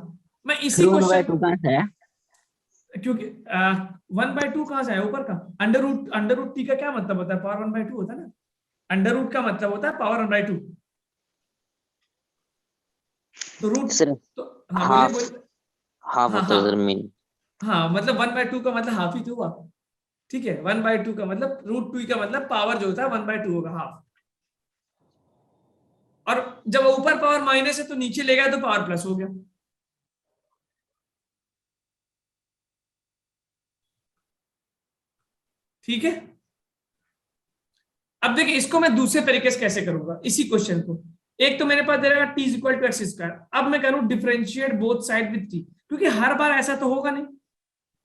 मैं इसी क्वेश्चन, क्योंकि 1/2 कहां से आया, ऊपर का अंडर रूट t का क्या मतलब होता है, पावर 1/2 होता है ना, अंडर रूट का मतलब होता है पावर 1/2, तो रूट तो हाँ बोलिए, हाफ होता है सर मीन, हाँ मतलब 1/2 का मतलब हाफ ही तो हुआ, ठीक है, 1/2 का मतलब √2 का मतलब पावर जो होता है 1/2 होगा, हाफ। और जब ऊपर पावर माइनस है तो नीचे ले गया तो पावर प्लस हो गया। ठीक है, अब देखिए इसको मैं दूसरे तरीके से कैसे करूंगा इसी क्वेश्चन को। एक तो मेरे पास दे रहा t equal to x square, अब मैं करूं differentiate both side with t, क्योंकि हर बार ऐसा तो होगा नहीं।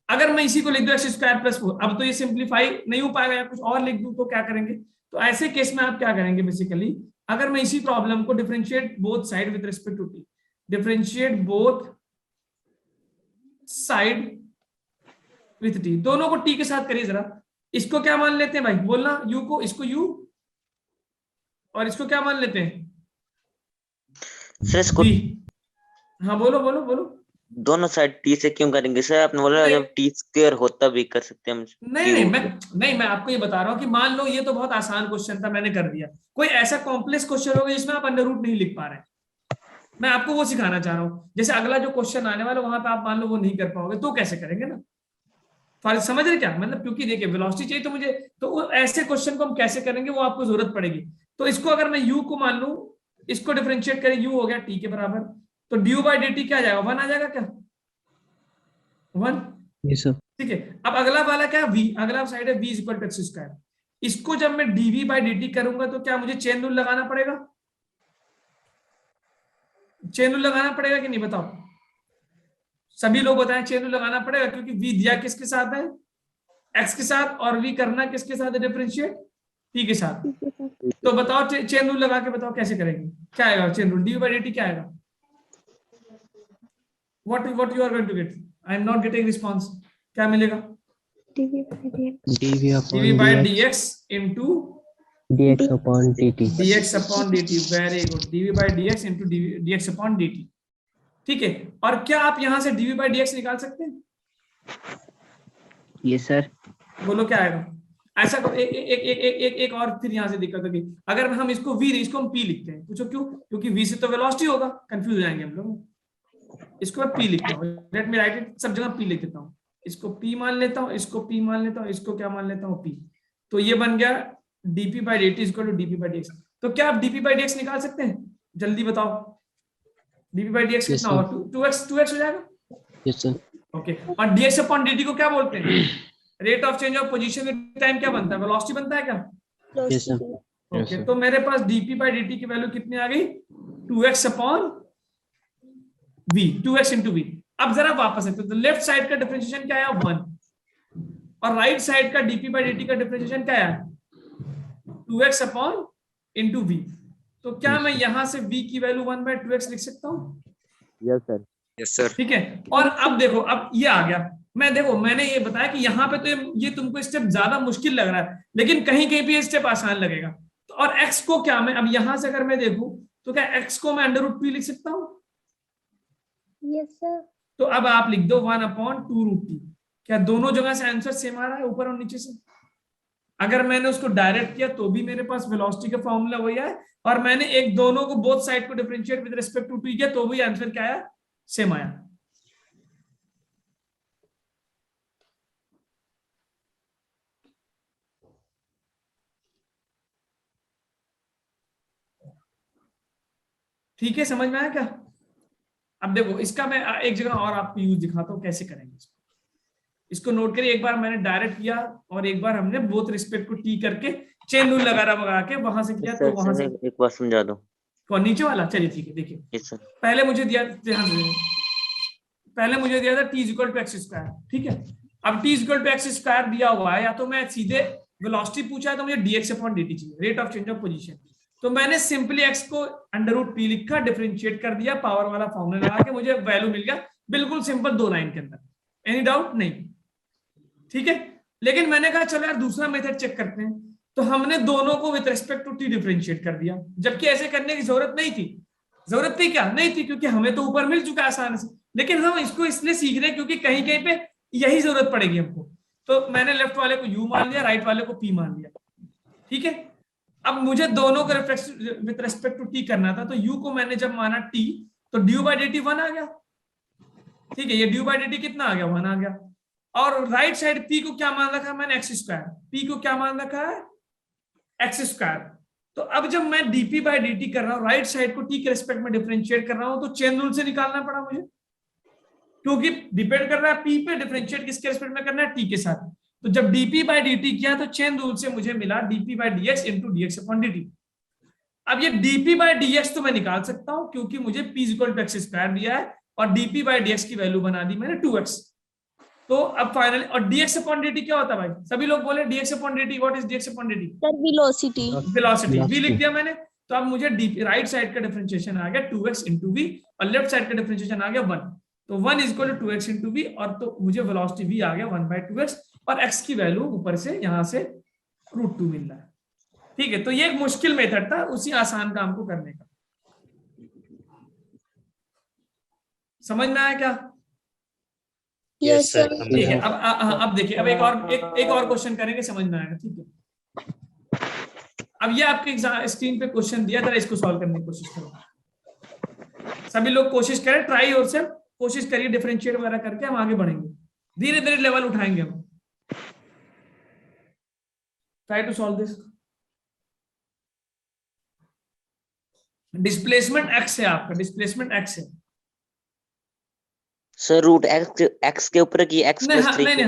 अगर मैं इसी को लिख दूं एक्स स्क्वायर प्लस 4, अब तो ये सिंप्लीफाई नहीं हो पाएगा, या कुछ और लिख दूं तो क्या करेंगे। तो ऐसे केस में आप क्या करेंगे बेसिकली, अगर मैं इसी प्रॉब्लम को differentiate both side with respect to t, differentiate both side with t, दोनों को t के साथ करिए जरा। इसको क्या मान लेते हैं भाई, बोलना u को, इसको u, और इसको क्या मान लेते हैं सर इसको v। हाँ बोलो बोलो बोलो। दोनों साइड टी से क्यों करेंगे सर? आपने बोला नहीं। जब टी स्क्वायर होता भी कर सकते हैं हम। नहीं मैं आपको ये बता रहा हूँ कि मान लो ये तो बहुत आसान क्वेश्चन था, मैंने कर दिया। कोई ऐसा कॉम्प्लेक्स क्वेश्चन होगा जिसमें आप अंडर रूट नहीं लिख पा रहे हैं, मैं आपको वो सिखाना चाह रहा हूँ। जैसे अगला जो क्वेश्चन आने वाला वहां पे आप मान लो वो नहीं कर पाओगे तो कैसे करेंगे ना, समझ रहे क्या मतलब, क्योंकि देखिए वेलोसिटी चाहिए तो मुझे, तो ऐसे क्वेश्चन को हम कैसे करेंगे वो आपको जरूरत पड़ेगी। तो इसको अगर मैं u को मान लूं, इसको डिफरेंशिएट करें, u हो गया t के बराबर, तो du बाई dt क्या आ जाएगा, 1 आ जाएगा क्या, 1। Yes sir. ठीक है, अब अगला वाला क्या है v, अगला साइड है v equal to x square. इसको जब मैं dv बाई dt करूंगा तो क्या मुझे चेन रूल लगाना पड़ेगा, चेन रूल लगाना पड़ेगा कि नहीं बताओ, सभी लोग बताएं चेन रूल लगाना पड़ेगा, क्योंकि v दिया किसके साथ है, x के साथ, और v करना किसके साथ है डिफरेंशिएट, t के साथ। तो बताओ चेन रूल लगा के बताओ कैसे करेंगे, क्या आएगा chain rule, dv by dt क्या आएगा, what you are going to get, I am not getting response, क्या मिलेगा, dv by dx dv by dx into dx upon dt। dx upon dt, very good, dv by dx into dx upon dt। ठीक है, और क्या आप यहां से dv by dx निकाल सकते हैं, यस सर। बोलो क्या आएगा। ऐसा को एक और फिर यहां से दिक्कत होगी, अगर हम इसको v, इसको हम p लिखते हैं, पूछो क्यों, क्योंकि v से तो वेलोसिटी होगा, कंफ्यूज हो जाएंगे हम लोग। इसको मैं p लिखता हूँ, लेट मी राइट इट, सब जगह p लिख देता हूँ, इसको p मान लेता हूँ, इसको p मान लेता हूँ, इसको क्या मान लेता हूँ p। तो ये बन गया dp by dt equal to dp by dx। तो क्या आप dp by dx निकाल सकते हैं, जल्दी बताओ, dp by dx कितना होगा, 2x हो जाएगा। Yes sir. ओके, और dx अपॉन dt को क्या बोलते हैं, rate of change of position with time क्या बनता है, वेलोसिटी बनता है क्या। Yes sir. ओके, तो मेरे पास dp by dt की वैल्यू कितनी आ गई, 2x upon v, 2x into v। अब जरा वापस आते, तो लेफ्ट साइड का डिफरेंशिएशन क्या है 1, और राइट साइड का dp by dt का डिफरेंशिएशन क्या है 2x अपॉन इंटू v। तो क्या मैं यहां से v की वैल्यू 1/2x लिख सकता हूँ, यस सर, यस सर। ठीक है। और अब देखो, अब ये आ गया, मैंने ये बताया कि यहाँ पे तो ये तुमको स्टेप ज्यादा मुश्किल लग रहा है, लेकिन कहीं कहीं पे ये स्टेप आसान लगेगा। तो और x को क्या मैं अब यहां से अगर मैं देखूं तो क्या x को मैं अंडर रूट p लिख सकता हूँ, yes sir तो अब आप लिख दो 1/2√t। क्या दोनों जगह से आंसर सेम आ रहा है, ऊपर और नीचे से। अगर मैंने उसको डायरेक्ट किया तो भी मेरे पास वेलोसिटी का फॉर्मूला वही है, और मैंने एक दोनों को बोथ साइड को differentiate with respect to t किया तो भी आंसर क्या आया, सेम आया। ठीक है, समझ में आया क्या। अब देखो इसका मैं एक जगह और आपको यूज दिखाता हूँ कैसे करेंगे इसको नोट करिए। एक बार मैंने डायरेक्ट किया और एक बार हमने बोथ रिस्पेक्ट को टी करके चेन रूल लगा के वहां से किया, तो वहां से एक बार समझा दो। कौन नीचे वाला, चलिए ठीक है। देखिए यस सर। पहले मुझे दिया, ध्यान दीजिए, पहले मुझे दिया था t equal to x square, ठीक है। अब t equal to x square दिया हुआ है, या तो मैं सीधे वेलोसिटी पूछा है तो मुझे dx अपॉन dt चाहिए, rate of change of position. तो मैंने सिंपली x को अंडर रूट p लिखा, डिफरेंशिएट कर दिया, पावर वाला फॉर्मूला लगा के मुझे वैल्यू मिल गया, बिल्कुल सिंपल 2 लाइन के अंदर, एनी डाउट नहीं, ठीक है। लेकिन मैंने कहा चलो यार दूसरा मेथड चेक करते हैं, तो हमने दोनों को with respect to t differentiate कर दिया, जबकि ऐसे करने की जरूरत नहीं थी। जरूरत थी क्या, नहीं थी, क्योंकि हमें तो ऊपर मिल चुका है आसानी से, लेकिन हम इसको इसलिए सीख रहे हैं क्योंकि कहीं कहीं पे यही जरूरत पड़ेगी हमको। तो मैंने लेफ्ट वाले को u मान लिया, राइट वाले को p मान लिया, ठीक है। अब मुझे दोनों को विद रिस्पेक्ट टू t करना था, तो u को मैंने जब माना t, तो du by dt 1 आ गया, ठीक है। ये du by dt कितना आ गया, 1 आ गया। और राइट साइड p को क्या मान रखा है मैंने, एक्स स्क्वायर, p को क्या मान रखा है, एक्स स्क्वायर। तो अब जब मैं dp बाय dt कर रहा हूँ, राइट साइड को t के रिस्पेक्ट में डिफरेंशिएट कर रहा हूँ, तो चेन रूल से निकालना पड़ा मुझे, क्योंकि डिपेंड कर रहा है p पे, डिफरेंशिएट किसके रिस्पेक्ट में करना है, t के साथ। तो जब dp बाय dt किया तो चेन रूल से मुझे मिला dp by dx into dx upon dt। अब ये dp बाय dx तो मैं निकाल सकता हूं, क्योंकि मुझे p equal to x square दिया है और dp बाय dx की वैल्यू बना दी मैंने 2x। तो अब फाइनली, और dx अपॉन dt क्या होता है भाई, सभी लोग बोले dx upon dt, what is dx upon dt? Sir, velocity. Velocity, v लिख दिया मैंने। तो अब मुझे राइट साइड का डिफरेंशिएशन आ गया 2x इंटू वी, और लेफ्ट साइड का डिफरेंशिएशन आ गया 1। तो 1 is equal to 2x into v, और तो मुझे वेलोसिटी v आ गया 1/2x, और x की वैल्यू ऊपर से यहां से √2 मिल रहा है। ठीक है, तो ये एक मुश्किल मेथड था उसी आसान काम को करने का। समझ में आया क्या? Yes, sir. ठीक है, अब देखिए, अब एक और क्वेश्चन करेंगे, समझ में आएगा। ठीक है, अब ये आपके स्क्रीन पे क्वेश्चन दिया, जरा इसको सॉल्व करने की कोशिश करो। सभी लोग कोशिश करें, ट्राई और से कोशिश करिए डिफरेंशिएट वगैरह करके, हम आगे बढ़ेंगे, धीरे धीरे लेवल उठाएंगे हम। Try to solve this. Displacement x है आपका, डिस्प्लेसमेंट x है। सर रूट एक्स के ऊपर की x नहीं, प्लस 3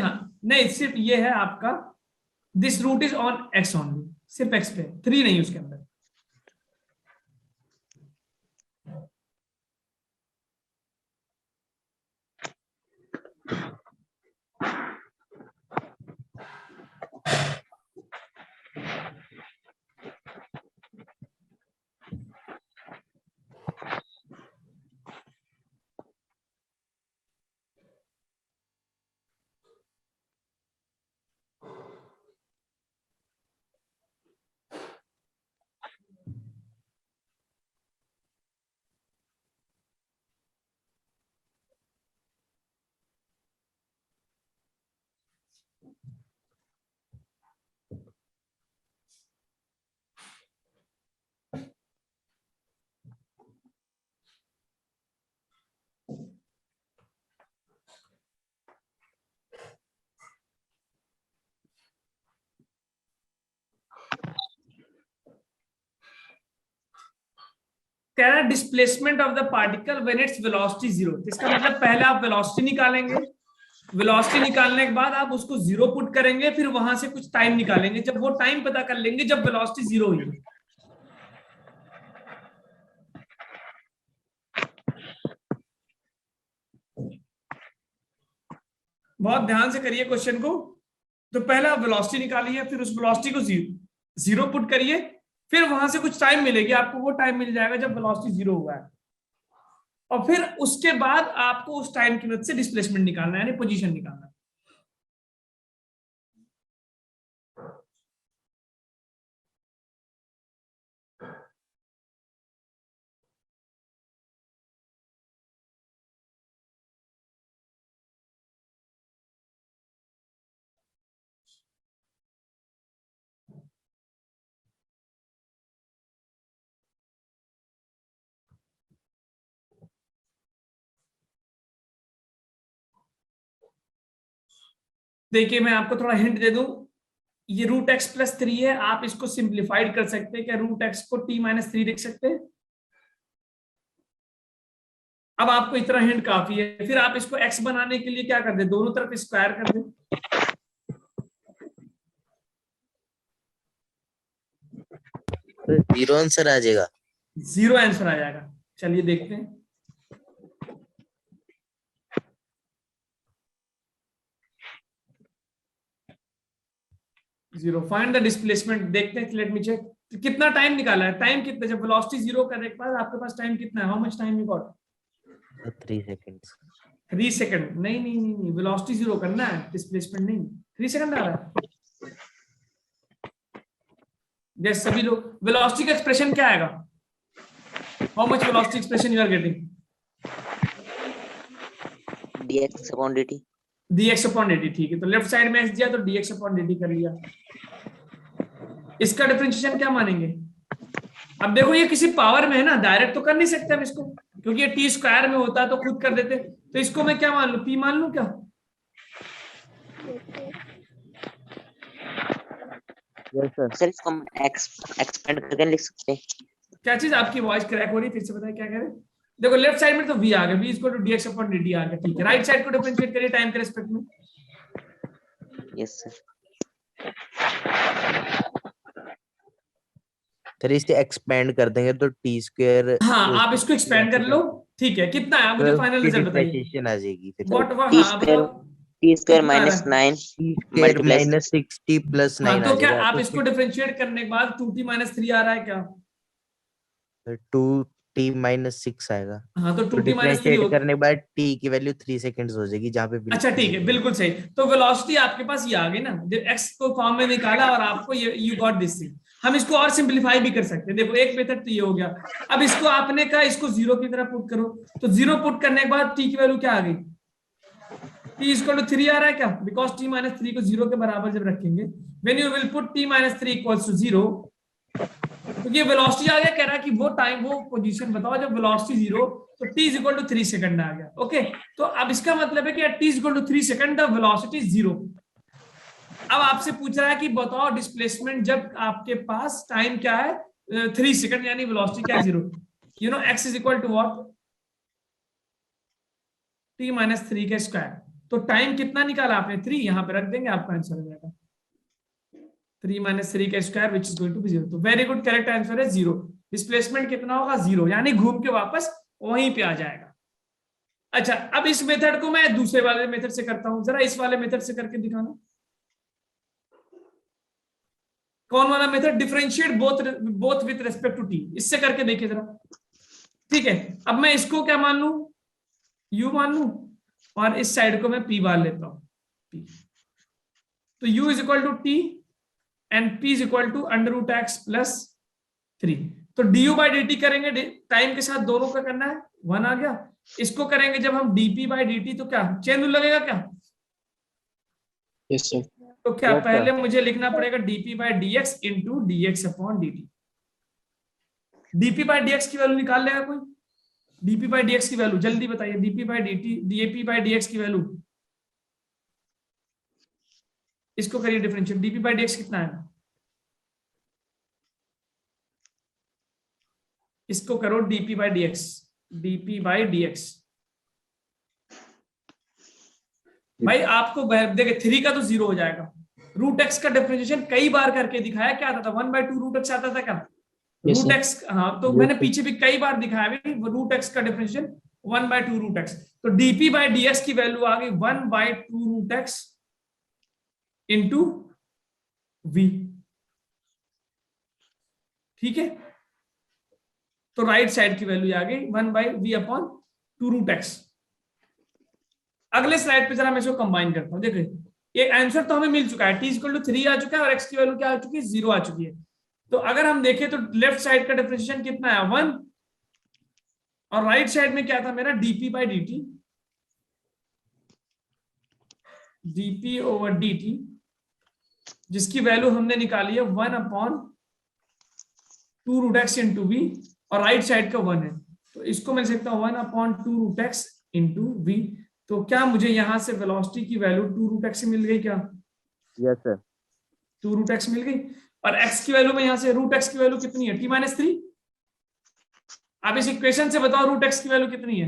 नहीं, सिर्फ ये है आपका, this root is on x only, सिर्फ x पे, 3 नहीं उसके अंदर। कह रहा है displacement of the particle when its velocity 0। इसका मतलब पहले आप वेलोसिटी निकालेंगे, वेलोसिटी निकालने के बाद आप उसको 0 पुट करेंगे, फिर वहां से कुछ टाइम निकालेंगे, जब वो टाइम पता कर लेंगे जब वेलोसिटी 0 हुई। बहुत ध्यान से करिए क्वेश्चन को। तो पहले आप वेलोसिटी निकालिए, फिर उस वेलोसिटी को 0 पुट करिए, फिर वहां से कुछ टाइम मिलेगी आपको, वो टाइम मिल जाएगा जब वेलोसिटी 0 हुआ है, और फिर उसके बाद आपको उस टाइम की मदद से डिस्प्लेसमेंट निकालना है, यानी पोजीशन निकालना है। देखिए, मैं आपको थोड़ा हिंट दे दूं, ये √x+3 है, आप इसको सिंप्लीफाइड कर सकते हैं। क्या √x को t-3 लिख सकते हैं? अब आपको इतना हिंट काफी है, फिर आप इसको x बनाने के लिए क्या कर दे, दोनों तरफ स्क्वायर कर दे। जीरो आंसर आ जाएगा। 0 आंसर आ जाएगा। चलिए देखते हैं। Zero, find the displacement. देखते हैं, लेट मी चेक। कितना टाइम निकाला है, टाइम कितना, जब वेलोसिटी 0 करने के बाद आपके पास टाइम कितना है, how much time you got? 3 seconds. 3 second. नहीं, वेलोसिटी 0 करना है, डिस्प्लेसमेंट नहीं। 3 सेकंड आ रहा है। यस, सभी लोग, वेलोसिटी का एक्सप्रेशन क्या आएगा? How much velocity expression you are getting? dx upon dt। dx upon dt, ठीक है। तो लेफ्ट साइड में x दिया तो dx अपॉन dt कर लिया। इसका डिफरेंशिएशन क्या मानेंगे? अब देखो, ये किसी पावर में है ना, डायरेक्ट तो कर नहीं सकते हम इसको, क्योंकि ये टी स्क्वायर में होता तो खुद कर देते। तो इसको मैं क्या मान लूं, p मान लूं क्या? Yes sir. सर इसको हम एक्सपेंड करके लिख सकते हैं। क्या चीज? आपकी वॉइस क्रैक हो रही है, फिर से बताएं क्या कह रहे हैं। देखो लेफ्ट साइड में तो v आ गया, v equal to dx upon dt आ गया, ठीक है। राइट साइड को डिफरेंशिएट करिए टाइम के रिस्पेक्ट में। Yes sir. सर इसे एक्सपेंड कर देंगे तो टी स्क्वायर हाँ आप इसको एक्सपेंड कर लो, ठीक है। कितना है मुझे फाइनल रिजल्ट बताइए। डिफरेंशिएशन आ जाएगी फिर। व्हाट टी हाँ स्क्वायर बताओ टी स्क्वायर कितना आ रहा माइनस है। 9 T square multiply minus 60 plus हाँ 9 आ तो क्या जाएगा। आप तो इसको डिफरेंशिएट करने के बाद 2t माइनस 3 आ रहा है क्या? 2t माइनस 6 आएगा। हाँ तो तो 2t माइनस 3 डिफरेंशिएट करने के बाद t की वैल्यू 3 सेकंड्स हो जाएगी, जहाँ पे अच्छा ठीक है, बिल्कुल सही। तो वेलोसिटी आपके पास ये आ गई ना, जब x को फॉर्म में निकाला और आपको ये यू गॉट दिस थिंग। हम इसको और सिंपलीफाई भी कर सकते हैं। देखो एक मेथड तो ये हो गया। अब इसको आपने कहा इसको जीरो की तरह पुट करो, तो जीरो पुट करने के बाद t की वैल्यू क्या आ गई? t इक्वल टू 3 आ रहा है क्या? बिकॉज t माइनस 3 को जीरो के बराबर जब रखेंगे, when you will put t minus 3 equals to 0, तो ये वेलोसिटी आ गया। कह रहा है कि वो टाइम वो पोजीशन बताओ जब वेलोसिटी 0, तो t is equal to 3 second आ गया। ओके, तो अब इसका मतलब है कि t is equal to 3 second the velocity 0। अब आपसे पूछ रहा है कि बताओ डिस्प्लेसमेंट जब आपके पास टाइम क्या है 3 सेकंड, यानी वेलोसिटी क्या है 0। You know x is equal to what? t minus 3 का स्क्वायर। तो टाइम कितना निकाला आपने? 3। यहां पे रख देंगे, आपका आंसर हो जाएगा 3 माइनस 3 का square which is going to be 0। तो वेरी गुड, करेक्ट आंसर है 0। डिस्प्लेसमेंट कितना होगा? 0, यानी घूम के वापस वहीं पे आ जाएगा। अच्छा, अब इस मेथड को मैं दूसरे वाले मेथड से करता हूं, जरा इस वाले मेथड से करके दिखाना। कौन वाला method? Differentiate both both with respect to t. इससे करके देखिए जरा। ठीक है, अब मैं इसको क्या मान लू? u मान लू, और इस साइड को मैं p बार लेता हूं, p। तो u is equal to t and p is equal to under root x plus 3। तो du बाई डी टी करेंगे, टाइम के साथ दोनों का करना है, 1 आ गया। इसको करेंगे जब हम dp बाई dt, तो क्या चेन रूल लगेगा क्या? Yes sir. तो क्या Yes, sir. पहले मुझे लिखना पड़ेगा dp by dx into dx upon dt। dp by dx की वैल्यू निकाल लेगा कोई? dp बाई dx की वैल्यू जल्दी बताइए। dp by dt, dp by dx की वैल्यू, इसको करिए डिफरेंशिएट। dp बाई dx कितना है? इसको करो dp by dx, dp by dx। भाई आपको देखिए 3 का तो 0 हो जाएगा। रूट एक्स का डिफरेंशिएशन कई बार करके दिखाया, क्या आता था? 1/2 रूट एक्स आता था क्या? Yes, root sir. एक्स, हाँ तो Yes, मैंने sir. पीछे भी कई बार दिखाया भी रूट एक्स का डिफरेंशिएशन 1/2 रूट एक्स। तो dp बाई dx की वैल्यू आ गई 1/2 रूट एक्स इंटू v। ठीक है, तो राइट साइड की वैल्यू आ गई 1/v अपॉन 2 रूट एक्स। अगले स्लाइड पे जरा मैं इसको कंबाइन करता हूं। देखिए ये आंसर तो हमें मिल चुका है, t इक्वल टू 3 आ चुका है और x की वैल्यू क्या आ चुकी है? 0 आ चुकी है। तो अगर हम देखें तो लेफ्ट साइड का डिफरेंशिएशन कितना है? 1, और राइट साइड में क्या था मेरा? dp by dt, dp over dt, जिसकी वैल्यू हमने निकाली है 1 upon 2 root x into v, और राइट साइड का 1 है। तो इसको मैं लिख सकता हूं 1 upon 2 root x into v. तो क्या मुझे यहां से वेलोसिटी की वैल्यू 2 रूट एक्स मिल गई क्या? Yes sir. 2 रूट एक्स मिल गई। और x की वैल्यू में यहां से रूट एक्स की वैल्यू कितनी है? t minus 3। आप इस इक्वेशन से बताओ रूट एक्स की वैल्यू कितनी है?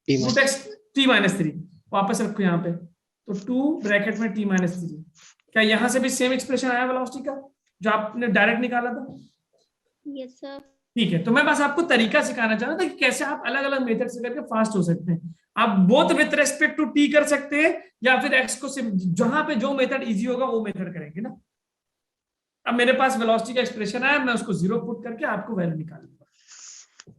रूट एक्स t माइनस 3, वापस रखो यहाँ पे, तो 2 ब्रैकेट में t माइनस 3। क्या यहां से भी सेम एक्सप्रेशन आया वेलोसिटी का जो आपने डायरेक्ट निकाला था? Yes sir. ठीक है, तो मैं बस आपको तरीका सिखाना चाह रहा था कि कैसे आप अलग अलग मेथड से करके फास्ट हो सकते हैं। आप both with respect to t कर सकते हैं, या फिर एक्स को सिर्फ जहां पे जो मेथड इजी होगा वो मेथड करेंगे ना। अब मेरे पास वेलोसिटी का एक्सप्रेशन आया, मैं उसको 0 पुट करके आपको वैल्यू निकाल लूंगा।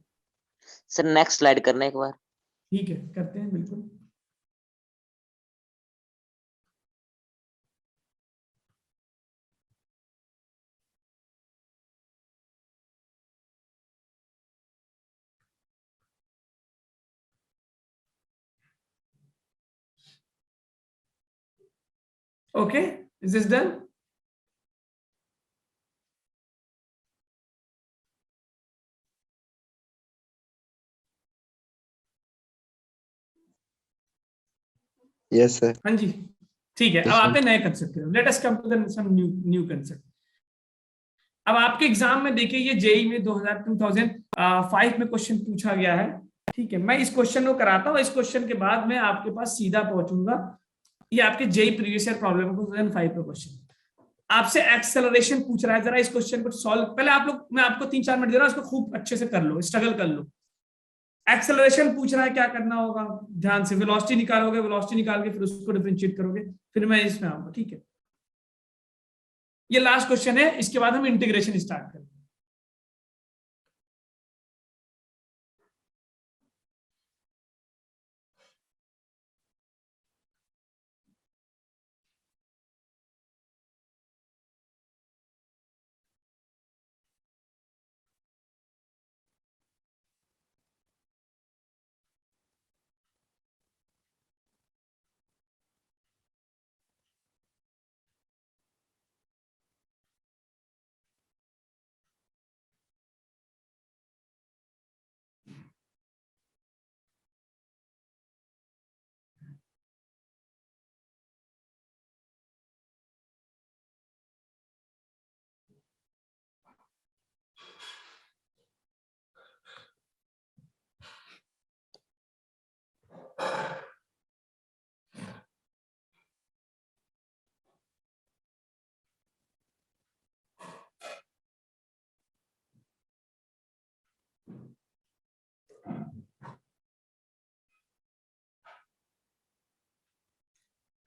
सर नेक्स्ट स्लाइड करना एक बार। ठीक है, करते हैं बिल्कुल। Okay, is this done? Yes sir. हाँ जी, ठीक है, अब Yes, sir. आते हैं नए कंसेप्ट की। Let us come to some new concept. अब आपके एग्जाम में देखिए ये जेई में 2005 में क्वेश्चन पूछा गया है। ठीक है, मैं इस क्वेश्चन को कराता हूँ, इस क्वेश्चन के बाद मैं आपके पास सीधा पहुंचूंगा। ये आपके जेई प्रीवियस ईयर प्रॉब्लम 2005 का क्वेश्चन, आपसे एक्सेलरेशन पूछ रहा है। जरा इस क्वेश्चन को सॉल्व, पहले आप लोग, मैं आपको 3-4 मिनट दे रहा हूँ, इसको खूब अच्छे से कर लो, स्ट्रगल कर लो। एक्सेलरेशन पूछ रहा है, क्या करना होगा ध्यान से, वेलोसिटी निकालोगे, वेलोसिटी निकाल के फिर उसको डिफरेंशिएट करोगे, फिर मैं इसमें आऊंगा। ठीक है, ये लास्ट क्वेश्चन है, इसके बाद हम इंटीग्रेशन स्टार्ट करेंगे।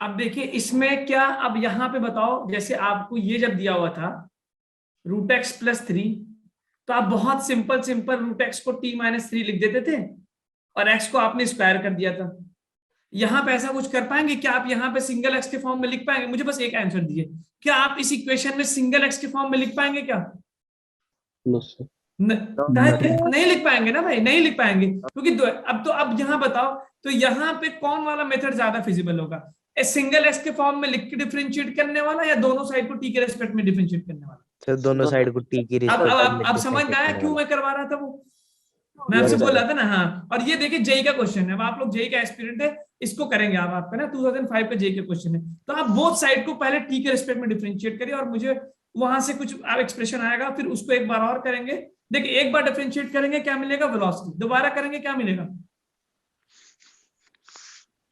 अब देखिए इसमें क्या, अब यहां पे बताओ, जैसे आपको ये जब दिया हुआ था √x+3, तो आप बहुत सिंपल √x को t-3 लिख देते थे और x को आपने स्क्वायर कर दिया था। यहां पे ऐसा कुछ कर पाएंगे क्या आप? यहां पे सिंगल x के फॉर्म में लिख पाएंगे? मुझे बस एक आंसर दीजिए, क्या आप इस इक्वेशन में सिंगल x के फॉर्म में लिख पाएंगे क्या? No, sir. नहीं लिख पाएंगे ना भाई, नहीं लिख पाएंगे, क्योंकि अब यहाँ बताओ, तो यहाँ पे कौन वाला मेथड ज्यादा फिजिबल होगा? सिंगल एक्स के फॉर्म में लिख के डिफरेंशिएट करने वाला, या दोनों साइड को टी के रेस्पेक्ट में डिफरेंशिएट करने वाला? सर दोनों साइड को टी की अब रिस्पेक्ट में अब समझ में आया क्यों मैं करवा रहा था वो? मैं आपसे बोल रहा था ना। हाँ, और ये देखिए जेई का क्वेश्चन है, अब आप लोग जेई का एस्पिरेंट है, इसको करेंगे आप, आपका ना 2005 का जेई का क्वेश्चन है, तो आप बोथ साइड को पहले टी के रेस्पेक्ट में डिफरेंशिएट करिए, और मुझे वहां से कुछ आप एक्सप्रेशन आएगा, फिर उसको एक बार और करेंगे। देखिए एक बार डिफरेंशिएट करेंगे क्या मिलेगा? वेलोसिटी। दोबारा करेंगे क्या मिलेगा?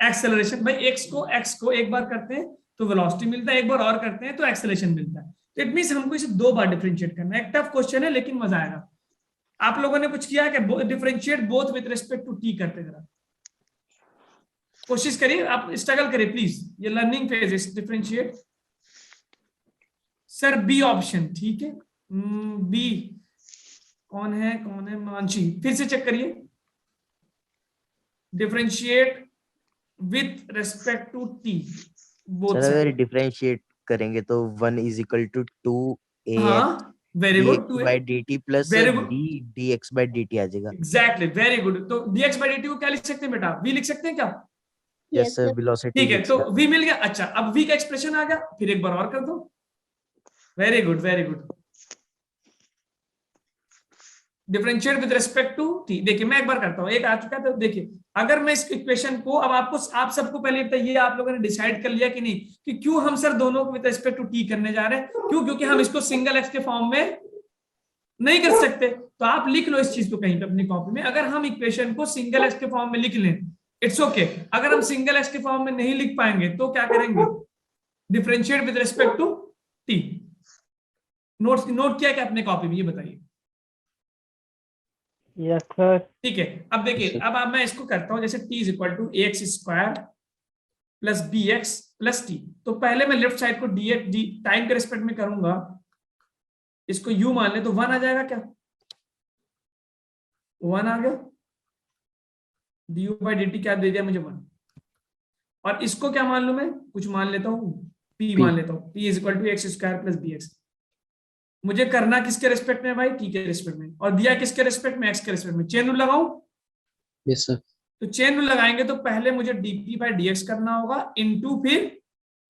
एक्सेलरेशन। भाई एक्स को एक बार करते हैं तो वेलोसिटी मिलता है, एक बार और करते हैं तो एक्सेलरेशन मिलता है। तो इट मींस हमको इसे 2 बार डिफरेंशिएट करना है। एक टफ क्वेश्चन है लेकिन मजा आएगा। आप लोगों ने कुछ किया है कि differentiate both with respect to t करते, जरा कोशिश करिए, आप स्ट्रगल करिए प्लीज, ये लर्निंग फेज है। डिफरेंशिएट सर बी ऑप्शन, ठीक है बी। कौन है मानसी, फिर से चेक करिए। Differentiate with respect to t both sir अगर साइड। डिफरेंशिएट करेंगे तो 1 = 2 हाँ very good, dx/dt plus Very good. dx/dt आ जाएगा। Exactly, very good. तो dx/dt को क्या लिख सकते हैं बेटा? v लिख सकते हैं क्या? Yes Yes, sir, sir. Velocity ठीक है, तो v मिल गया। अच्छा, अब v का एक्सप्रेशन आ गया, फिर एक बार और कर दो। Very good, very good. Differentiate with respect to t. देखिए मैं एक बार करता हूं, एक आ चुका है, तो देखिए अगर मैं इस इक्वेशन को, अब आपको, आप सबको पहले ये आप लोगों ने डिसाइड कर लिया कि नहीं कि क्यों हम सर दोनों को विद रिस्पेक्ट टू टी करने जा रहे हैं? क्यों? क्योंकि हम इसको सिंगल एक्स के फॉर्म में नहीं कर सकते। तो आप लिख लो इस चीज को कहीं पे अपनी कॉपी में, अगर हम इक्वेशन को सिंगल एक्स के फॉर्म में लिख लें, इट्स ओके। अगर हम सिंगल एक्स के फॉर्म में नहीं लिख पाएंगे तो क्या करेंगे? Differentiate with respect to t. Note किया क्या अपने कॉपी में? ये बताइए। Yes sir. ठीक है, अब देखिए, अब मैं इसको करता हूं, जैसे t = ax² plus bx plus t। तो पहले मैं लेफ्ट साइड को डी टाइम के रिस्पेक्ट में करूंगा, इसको u मान ले तो 1 आ जाएगा क्या? 1 आ गया। du/dt क्या दे दिया मुझे? 1। और इसको क्या मान लू मैं? कुछ मान लेता हूँ, p मान लेता हूँ। p = ax² plus bx। मुझे करना किसके रिस्पेक्ट में भाई? t के रिस्पेक्ट में। और दिया किसके रिस्पेक्ट में? x के रिस्पेक्ट में। चेन रूल लगाऊं? Yes, sir. तो चेन रूल लगाएंगे तो पहले मुझे dp/dx करना होगा, इनटू फिर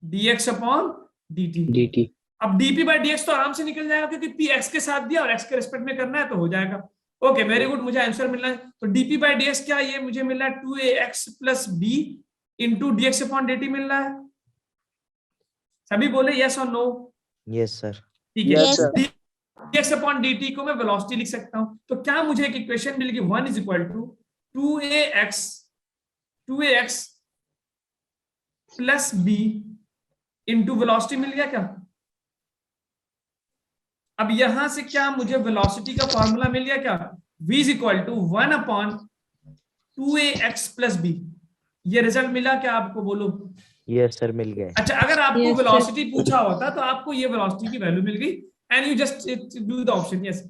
dx/dt। dt. अब dp/dx तो आराम से निकल जाएगा, क्योंकि p x के साथ दिया और x के रिस्पेक्ट में करना है तो हो जाएगा। ओके वेरी गुड, मुझे आंसर मिलना है। तो dp/dx क्या? ये मुझे मिल रहा है 2ax + b इंटू dx/dt मिल रहा है। सभी बोले यस और नो? Yes, sir. ठीक है। Yes, Yes, sir. dx upon dt को मैं वेलोसिटी लिख सकता हूं। तो क्या मुझे एक इक्वेशन मिल गई 1 is equal to 2ax plus b into velocity मिल गया क्या? अब यहां से क्या मुझे वेलोसिटी का फॉर्मूला मिल गया क्या? v is equal to 1 upon 2ax plus b। ये रिजल्ट मिला क्या आपको? बोलो। Yes, sir. मिल गया. अच्छा, अगर आपको Yes, sir. वेलोसिटी पूछा होता तो आपको ये वेलोसिटी की वैल्यू मिल गई and you just do the option. Yes,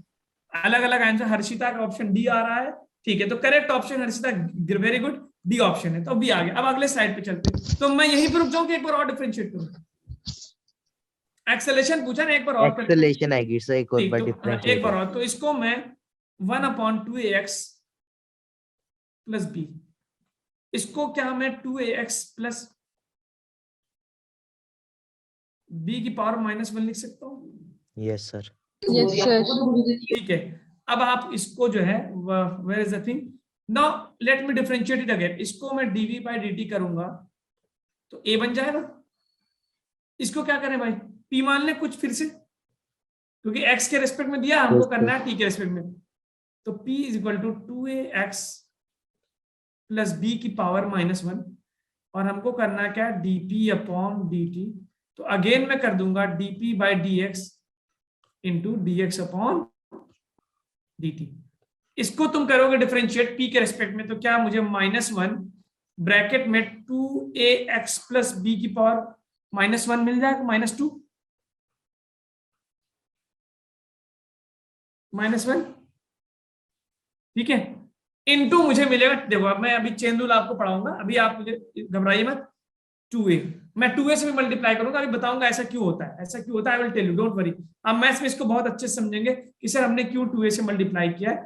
अलग अलग आंसर। हर्षिता का ऑप्शन डी आ रहा है, ठीक है। तो correct option Harshita, very good, D option है। तो बी आ गया। अब अगले स्लाइड पे चलते हैं। तो मैं यहीं पर रुक जाऊं कि एक बार और डिफरेंशिएट करूं? एक्सेलेरेशन पूछा ना, एक बार और करते हैं। Acceleration आएगी सर एक और ठीक, बार तो differentiate एक बार और। तो इसको मैं 1 अपॉन 2ax प्लस बी, इसको क्या मैं 2ax प्लस बी की पावर -1 लिख सकता हूँ? Yes, sir. Yes, sir. ठीक है। अब आप इसको जो है, where is the thing now, let me differentiate it again. इसको मैं dv बाई dt करूंगा तो a बन जाएगा। इसको क्या करें भाई, p मान ले कुछ फिर से, क्योंकि x के रेस्पेक्ट में दिया, हमको Yes, करना है t के रेस्पेक्ट में। तो p is equal to 2ax plus b की पावर -1 और हमको करना क्या, dp अपॉन dt। तो अगेन मैं कर दूंगा dp by dx into dx upon dt। इसको तुम करोगे डिफरेंशिएट p के रेस्पेक्ट में, तो क्या मुझे -1 ब्रैकेट में 2ax प्लस b की पावर -1 मिल जाएगा, -2 -1, ठीक है, इनटू मुझे मिलेगा। देखो अब मैं अभी चेन रूल आपको पढ़ाऊंगा, अभी आप मुझे घबराइए मत। 2a मैं 2a से भी मल्टीप्लाई करूंगा, अभी बताऊंगा ऐसा क्यों होता है, ऐसा क्यों होता है, I will tell you, don't worry. अब मैथ्स में इसको बहुत अच्छे से समझेंगे कि सर हमने क्यों 2a से मल्टीप्लाई किया है,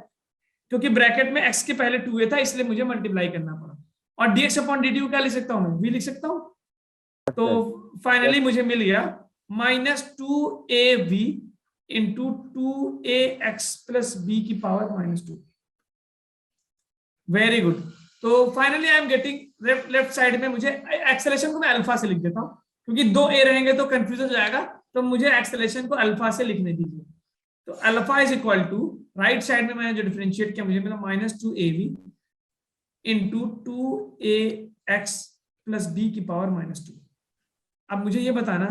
क्योंकि ब्रैकेट में x के पहले 2a था, इसलिए मुझे मल्टीप्लाई करना पड़ा। और dx अपॉन dt को क्या लिख सकता हूं मैं, v लिख सकता हूं। तो फाइनली मुझे मिल गया -2av into 2ax plus b की पावर -2। Very good. तो finally I am getting left side में, मुझे एक्सेलरेशन को मैं अल्फा से लिख देता हूं, क्योंकि 2 a रहेंगे तो कंफ्यूजन हो जाएगा, तो मुझे एक्सेलरेशन को अल्फा से लिखने दीजिए। तो alpha is equal to, right side में मैंने जो डिफरेंशिएट किया मुझे मिला -2av into 2ax plus b की पावर -2। अब मुझे ये बताना,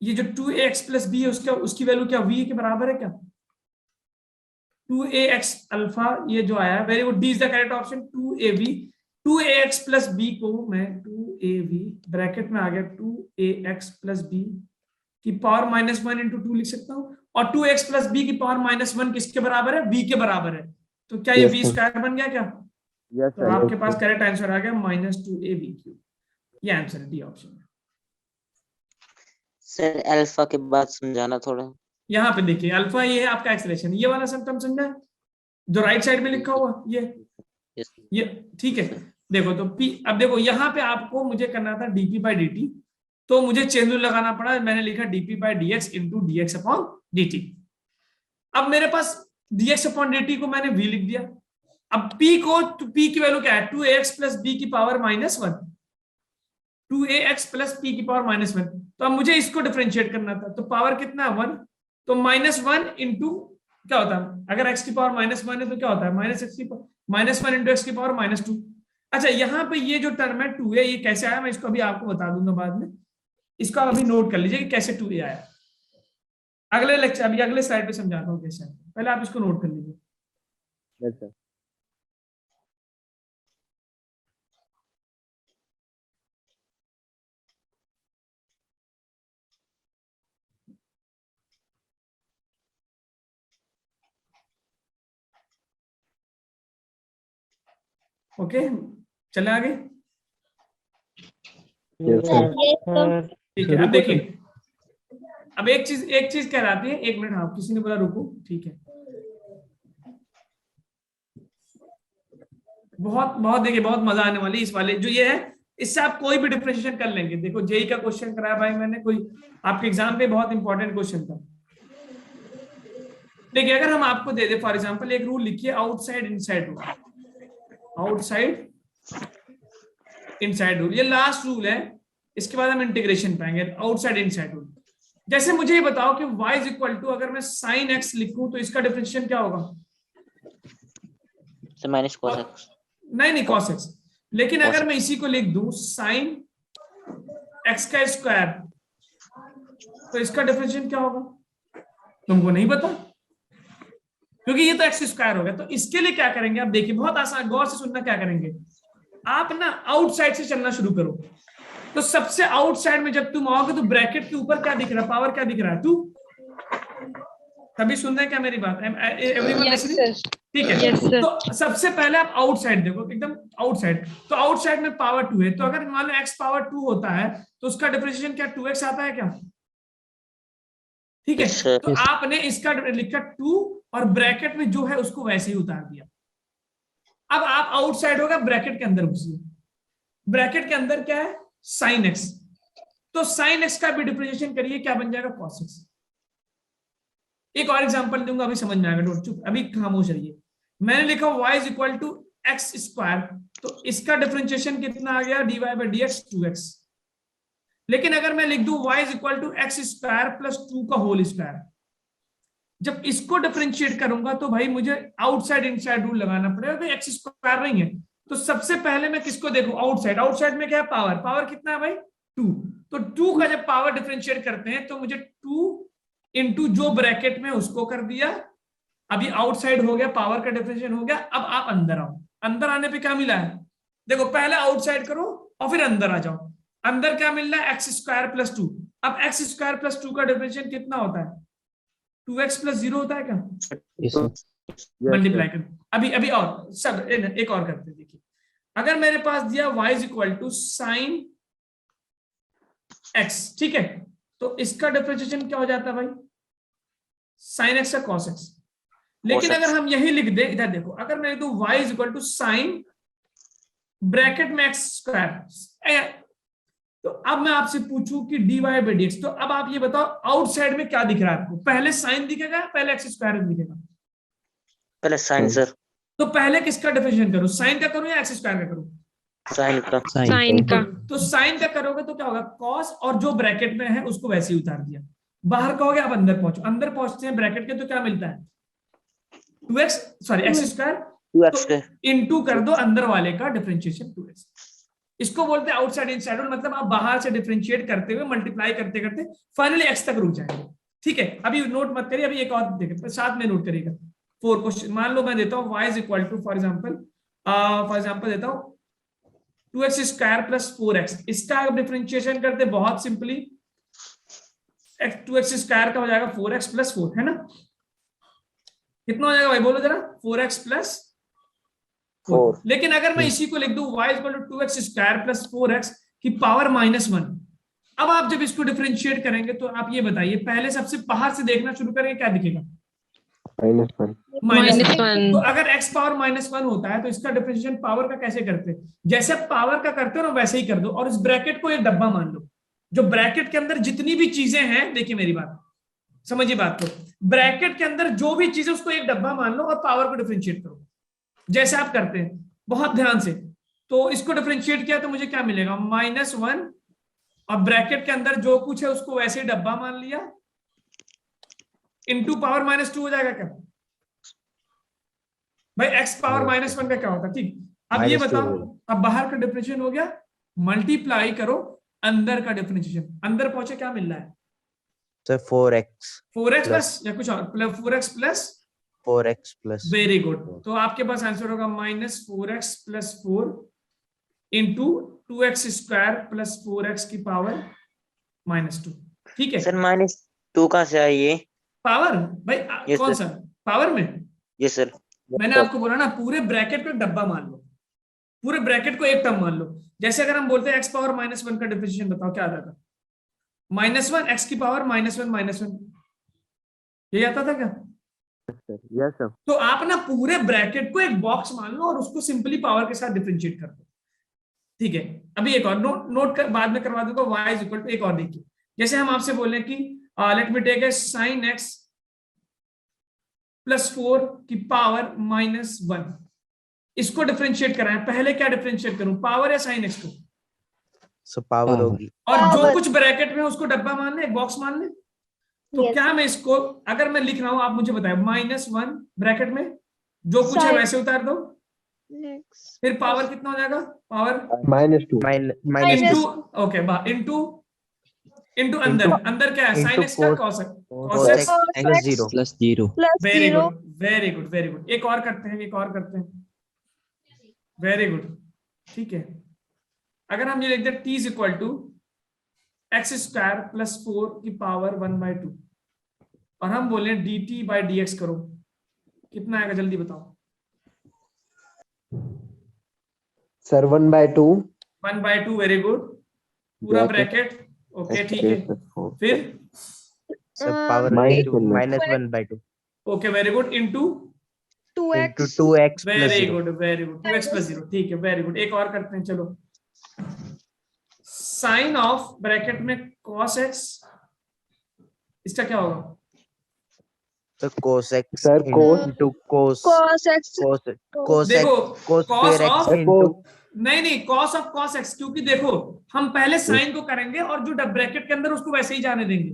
ये जो 2ax प्लस b है उसकी वैल्यू क्या v के बराबर है क्या? 2ax अल्फा ये जो आया, very good, D is the correct option. 2av 2ax plus b को मैं 2av ब्रैकेट में आ गया 2ax प्लस b की पावर -1 इंटू 2 लिख सकता हूं। और 2x प्लस b की पावर -1 किसके बराबर है, v के बराबर है। तो क्या ये Yes, v sir. स्क्वायर बन गया क्या? Yes, तो sir. आपके पास करेक्ट आंसर आ गया -2av3। ये आंसर है, डी ऑप्शन। सर अल्फा के बाद समझाना थोड़ा। यहाँ पे देखिए अल्फा ये है आपका एक्सेलरेशन, ये वाला सिम्टम समझा है जो राइट साइड में लिखा हुआ Yes. ये ठीक है। देखो तो p, अब देखो यहाँ पे आपको मुझे करना था dp बाई dt, तो मुझे चेन रूल लगाना पड़ा, मैंने लिखा dp by dx into dx upon dt। अब मेरे पास dx अपॉन dt को मैंने v लिख दिया। अब p को, तो p की वैल्यू क्या है, 2ax प्लस b की पावर -1, 2ax प्लस p की पावर -1। तो अब मुझे इसको डिफरेंशिएट करना था, तो पावर कितना है 1, तो -1 इंटू क्या होता है, अगर x की पावर -1 है तो क्या होता है, -1 इंटू x की पावर -2। अच्छा, यहाँ पे ये जो टर्म है 2a, ये कैसे आया मैं इसको अभी आपको बता दूंगा बाद में, इसको आप अभी नोट कर लीजिए कि कैसे 2a आया। अगले लेक्चर, अभी अगले स्लाइड पे समझाता हूँ कैसे, पहले आप इसको नोट कर लीजिए। Yes, sir. ओके, चले आगे। Yes, sir. Yes, sir. ठीक है, अब देखिए, अब एक चीज कह रहा थी, 1 मिनट, हाँ किसी ने बोला रुको, ठीक है। बहुत बहुत देखिए, बहुत मजा आने वाली इस वाले जो ये है, इससे आप कोई भी डिफरेंशिएशन कर लेंगे। देखो जेई का क्वेश्चन कराया भाई मैंने, कोई आपके एग्जाम पे बहुत इंपॉर्टेंट क्वेश्चन था। देखिए अगर हम आपको दे दे फॉर एग्जांपल एक रूल लिखिए, outside inside rule, outside inside rule, ये लास्ट रूल है, इसके बाद हम इंटीग्रेशन पाएंगे, आउटसाइड इनसाइड रूल। जैसे मुझे ये बताओ कि y इज इक्वल टू, अगर मैं साइन x लिखूं तो इसका डिफरेंशिएशन क्या होगा? Sir minus cos x। नहीं cos x। लेकिन अगर मैं इसी को लिख दूं साइन x का स्क्वायर, तो इसका डिफरेंशिएशन क्या होगा? तुमको नहीं पता, क्योंकि ये तो x स्क्वायर हो गया। तो इसके लिए क्या करेंगे आप देखिए, बहुत आसान, गौर से सुनना। क्या करेंगे आप ना, आउटसाइड से चलना शुरू करो। तो सबसे आउटसाइड में जब तुम आओगे तो ब्रैकेट के ऊपर क्या दिख रहा है? पावर क्या दिख रहा है? 2। तभी सुन रहे हैं क्या मेरी बात? Everyone listening? ठीक है। तो सबसे पहले आप आउटसाइड देखो, एकदम आउटसाइड। तो आउटसाइड में पावर 2 है, तो अगर मान लो x पावर 2 होता है तो उसका डिफरेंशिएशन क्या 2x आता है क्या? ठीक है। तो आपने इसका लिखा 2 और ब्रैकेट में जो है उसको वैसे ही उतार दिया। अब आप आउटसाइड होगा, ब्रैकेट के अंदर घुसिए। ब्रैकेट के अंदर क्या है? Sine x। तो साइन x का भी डिफरेंशिएशन करिए, क्या बन जाएगा? cos x। एक और एग्जांपल दूंगा, अभी समझ में आएगा। डोंट चुप, अभी खामोश रहिए। मैंने लिखा y is equal to x square, तो इसका डिफरेंशिएशन कितना आ गया? dy by dx 2x। लेकिन अगर मैं लिख दूं y is equal to x square plus 2 का होल स्क्वायर, जब इसको डिफरेंशिएट करूंगा तो भाई मुझे आउटसाइड इनसाइड रूल लगाना पड़ेगा, भाई एक्स स्क्वायर नहीं है। तो सबसे पहले मैं किसको देखूं? आउटसाइड। आउटसाइड में क्या है? पावर। पावर कितना है भाई? 2। तो 2 का जब पावर डिफरेंशिएट करते हैं तो मुझे 2 इंटू जो ब्रैकेट में उसको कर दिया। अभी आउटसाइड हो गया, पावर का डिफरेंशिएशन हो गया। अब आप अंदर आओ। अंदर आने पे क्या मिला है? देखो, पहले आउटसाइड करो और फिर अंदर आ जाओ। अंदर क्या मिल रहा है? X square plus 2। अब एक्स स्क्वायर प्लस 2 का डिफरेंशिएशन कितना होता है? 2x प्लस 0 होता है क्या? Yes, sir. मल्टीप्लाई कर। अभी और सब एक और करते हैं। देखिए, अगर मेरे पास दिया y is equal to sine x, ठीक है, तो इसका डिफरेंशिएशन क्या हो जाता है भाई? साइन x का cos x। लेकिन अगर हम यही लिख दे, इधर देखो, अगर मैं लिख दूं y is equal to sine bracket में x स्क्वायर, तो अब मैं आपसे पूछूं कि dy बाई dx, तो अब आप ये बताओ आउटसाइड में क्या दिख रहा है आपको? पहले साइन दिखेगा, पहले एक्स स्क्वायर दिखेगा? पहले साइन सर। तो पहले किसका डिफरेंशिएशन करूं? साइन का करूं या एक्स स्क्वायर का करूं? साइन का। Sign का. तो साइन का करोगे तो क्या होगा? कॉस, और जो ब्रैकेट में है उसको वैसे ही उतार दिया। बाहर का हो गया। अब अंदर पहुंचो। अंदर पहुंचते हैं ब्रैकेट के, तो क्या मिलता है? 2x, sorry x square, 2x तो इनटू कर दो अंदर वाले का डिफरेंशिएशन 2x। इसको बोलते हैं आउटसाइड इनसाइड रूल। मतलब आप बाहर से डिफरेंशिएट करते हुए मल्टीप्लाई करते करते फाइनली x तक रुक जाएंगे। ठीक है, अभी नोट मत करिए, अभी एक और देखिए, साथ में नोट करिएगा। 4 क्वेश्चन मान लो मैं देता हूं y is equal to for example देता हूं 2x स्क्वायर प्लस 4x। इसका डिफरेंशिएशन करते बहुत सिंपली, 2x स्क्वायर का हो जाएगा 4x प्लस 4, है ना? कितना हो जाएगा भाई? बोलो जरा। 4x plus 4। लेकिन अगर मैं इसी को लिख दूं y equal to 2x square plus 4x की पावर -1, अब आप जब इसको डिफरेंशिएट करेंगे तो आप ये बताइए, पहले सबसे बाहर से देखना शुरू करेंगे, क्या दिखेगा? -1। -1। तो अगर x पावर -1 होता है तो इसका डिफरेंशिएशन पावर का कैसे करते हैं? जैसे पावर का करते हो ना वैसे ही कर दो, और इस ब्रैकेट को एक डब्बा मान लो। जो ब्रैकेट के अंदर जितनी भी चीजें हैं, देखिए मेरी बात समझिए बात को, ब्रैकेट के अंदर जो भी चीजें उसको एक डब्बा मान लो और पावर को डिफरेंशिएट करो, जैसे आप करते हैं बहुत ध्यान से। तो इसको डिफरेंशिएट किया तो मुझे क्या मिलेगा? -1, और ब्रैकेट के अंदर जो कुछ है उसको वैसे ही डब्बा मान लिया, इनटू पावर -2 हो जाएगा क्या भाई? x पावर -1 का क्या होता है? ठीक, अब ये बताओ, अब बाहर का डिफरेंशिएशन हो गया, मल्टीप्लाई करो अंदर का डिफरेंशिएशन। अंदर पहुंचे, क्या मिल रहा है? सर 4x प्लस या कुछ और, 4x plus 4x plus. Very good. तो आपके पास आंसर होगा -4x plus 4 into 2x square plus 4x की पावर -2। ठीक है सर -2 कहाँ से आई ये? पावर भाई Yes, कौन sir. सा पावर में? ये सर मैंने आपको बोला ना, पूरे ब्रैकेट को एक डब्बा मान लो, पूरे ब्रैकेट को एक टर्म मान लो। जैसे अगर हम बोलते हैं x पावर -1 का डिफरेंशिएशन बताओ, क्या आता था? -1 x की पावर -1 ये आता था क्या? Yes sir. तो आप ना पूरे ब्रैकेट को एक बॉक्स मान लो और उसको सिंपली पावर के साथ डिफरेंशिएट कर दो। ठीक है, अभी एक और नोट कर बाद में करवा दूंगा। y इज इक्वल टू, एक और देखिए, जैसे हम आपसे बोले कि let me take a sine x plus 4 की पावर -1, इसको डिफरेंशिएट कराएं। पहले क्या डिफरेंशिएट करूं, पावर या साइन x को? So power Power. होगी और जो Power. कुछ ब्रैकेट में उसको डब्बा मान ले, एक बॉक्स मान ले। तो Yes. क्या मैं इसको अगर मैं लिख रहा हूं, आप मुझे बताएं, -1 ब्रैकेट में जो कुछ है Sine. वैसे उतार दो, Next. फिर पावर कितना हो जाएगा, power -2 minus into, okay into अंदर, अंदर क्या है, into साइन एक्स का cos- cos cos x. x plus 0 plus 0. Plus very 0. Good very good very good, एक और करते हैं, एक और करते हैं, वेरी गुड। ठीक है, अगर हम ये लिख दें t is equal to x² plus 4 की पावर 1/2 और हम बोले dt बाई dx करो, कितना आएगा जल्दी बताओ। सर 1/2 1/2, वेरी गुड, पूरा ब्रैकेट, ओके ठीक है, फिर सब power minus into 1/2. -1/2 okay very good, into, into 2x. 2x plus very 0 good very good, 2x plus 0, ठीक है वेरी गुड। एक और करते हैं, चलो, साइन ऑफ ब्रैकेट में cos x, इसका क्या होगा, तो cos x Sir, cos- into cos Cos x. cos देखो x cos cos square x of, into नहीं cos ऑफ cos x, क्योंकि देखो हम पहले साइन को करेंगे और जो ब्रैकेट के अंदर उसको वैसे ही जाने देंगे।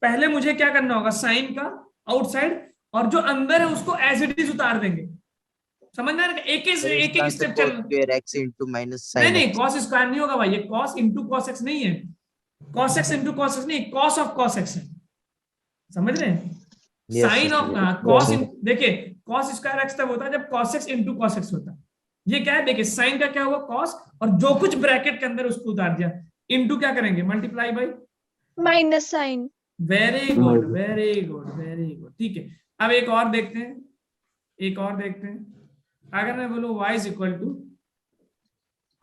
पहले मुझे क्या करना होगा, साइन का आउटसाइड, और जो अंदर है उसको एज इट इज उतार देंगे, समझ में आ रहा है? एक एक स्टेप cos चलना। square x into minus नहीं sin नहीं, x cos स्क्वायर नहीं होगा भाई, ये cos इंटू cos x नहीं है, cos x into cos x नहीं, cos ऑफ cos x है, समझ रहे हैं? Yes, sine of yes, cos, yes. देखिए cos स्क्वायर x तब होता है जब cos x into cos x होता है। ये क्या है, देखिए साइन का क्या हुआ, cos, और जो कुछ ब्रैकेट के अंदर उसको उतार दिया, इंटू क्या करेंगे, multiply by, Minus sign. Very good very good very good. ठीक है, अब एक और देखते हैं, एक और देखते हैं। अगर मैं बोलूं y is equal to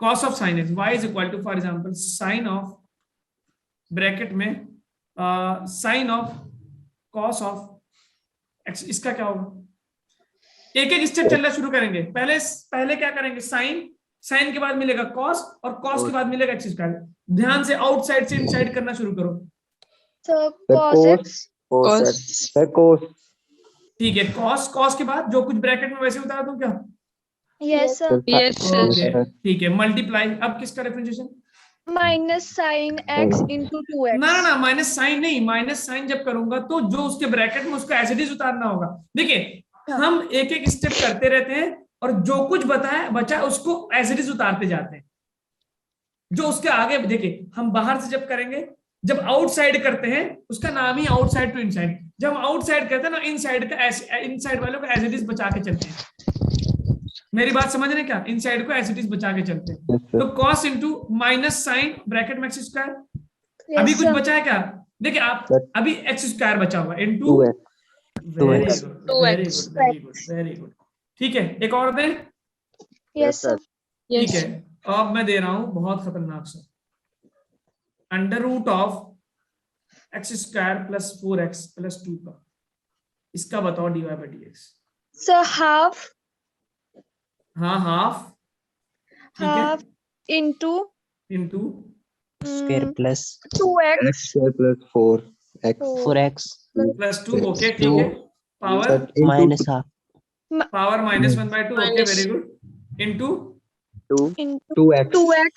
cos of sine x, y is equal to for example sine of bracket में sine of cos of x, इसका क्या होगा, एक एक स्टेप चलना शुरू करेंगे। पहले क्या करेंगे, साइन के बाद मिलेगा cos, और cos के बाद मिलेगा x स्क्वायर। ध्यान से आउटसाइड से इनसाइड करना शुरू करो। So Sir, cos x. cos sir cos ठीक है, cos के बाद जो कुछ ब्रैकेट में वैसे उतार दूं क्या, Yes sir. ओके ठीक है, मल्टीप्लाई, अब किसका differentiation, Minus sin x into 2x. ना ना ना, माइनस साइन नहीं, माइनस साइन जब करूंगा तो जो उसके ब्रैकेट में उसको एज इट इज उतारना होगा। देखिए हम एक एक स्टेप करते रहते हैं और जो कुछ बचा उसको एज इट इज उतारते जाते हैं। जो उसके आगे देखिए, हम बाहर से जब करेंगे, जब आउटसाइड करते हैं उसका नाम ही आउटसाइड टू इनसाइड, जब हम आउटसाइड करते हैं ना, इनसाइड वालों को एज इट इज बचा के चलते हैं। मेरी बात समझ रहे हैं क्या, इनसाइड को एज इट इज बचा के चलते हैं। yes, sir. तो cos into minus sine bracket में x स्क्वायर, Yes, अभी कुछ sir. बचा है क्या, देखिए आप, Sir. अभी x स्क्वायर बचा हुआ into, 2x very 2x. Good very good very good very good. ठीक है, एक और दें, Yes sir. ठीक है, अब मैं दे रहा हूं बहुत खतरनाक सा, under root of x square plus 4x plus 2 का, इसका बताओ dy by dx। So half हाँ हाफ, ठीक है, half into into Square plus 2x. x square plus 4x 4x plus 2, okay ठीक Two. है, power Sir, into minus half. Power -1/2, okay very good, into into 2x 2x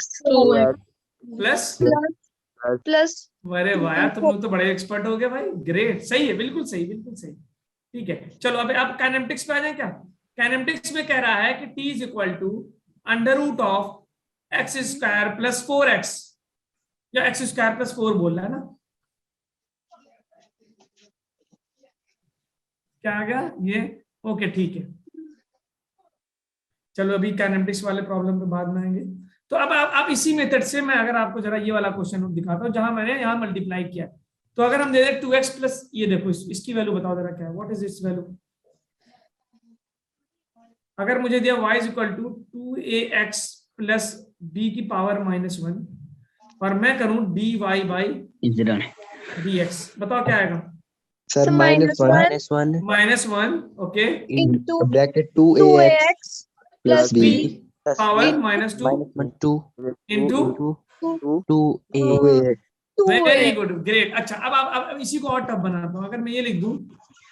plus, plus अरे वाह यार, तुम लोग तो बड़े एक्सपर्ट हो गए भाई, ग्रेट, सही है, बिल्कुल सही बिल्कुल सही। ठीक है, चलो अब आप काइनेमेटिक्स पे आ जाए क्या। काइनेमेटिक्स में कह रहा है कि t is equal to under root of x square plus 4x, या एक्स स्क्वायर प्लस 4 बोल रहा है ना, क्या आ गया ये, ओके ठीक है। चलो अभी काइनेमेटिक्स वाले प्रॉब्लम पे बाद में आएंगे। तो अब आप इसी मेथड से मैं अगर आपको जरा ये वाला क्वेश्चन दिखाता हूँ जहां मैंने यहाँ मल्टीप्लाई किया। तो अगर हम दे दें 2x प्लस, ये देखो इसकी वैल्यू बताओ जरा क्या है, व्हाट इज इट्स वैल्यू। अगर मुझे दिया y is equal to 2ax plus b की पावर -1 और मैं करूं dy बाई dx, बताओ क्या आएगा, sir So -1 minus 1 -1, okay, into bracket 2ax 2ax plus b b power -2 1 2 into, 2a 2ax very 2a. Good great. अच्छा अब इसी को और टफ बनाता हूँ। अगर मैं ये लिख दूं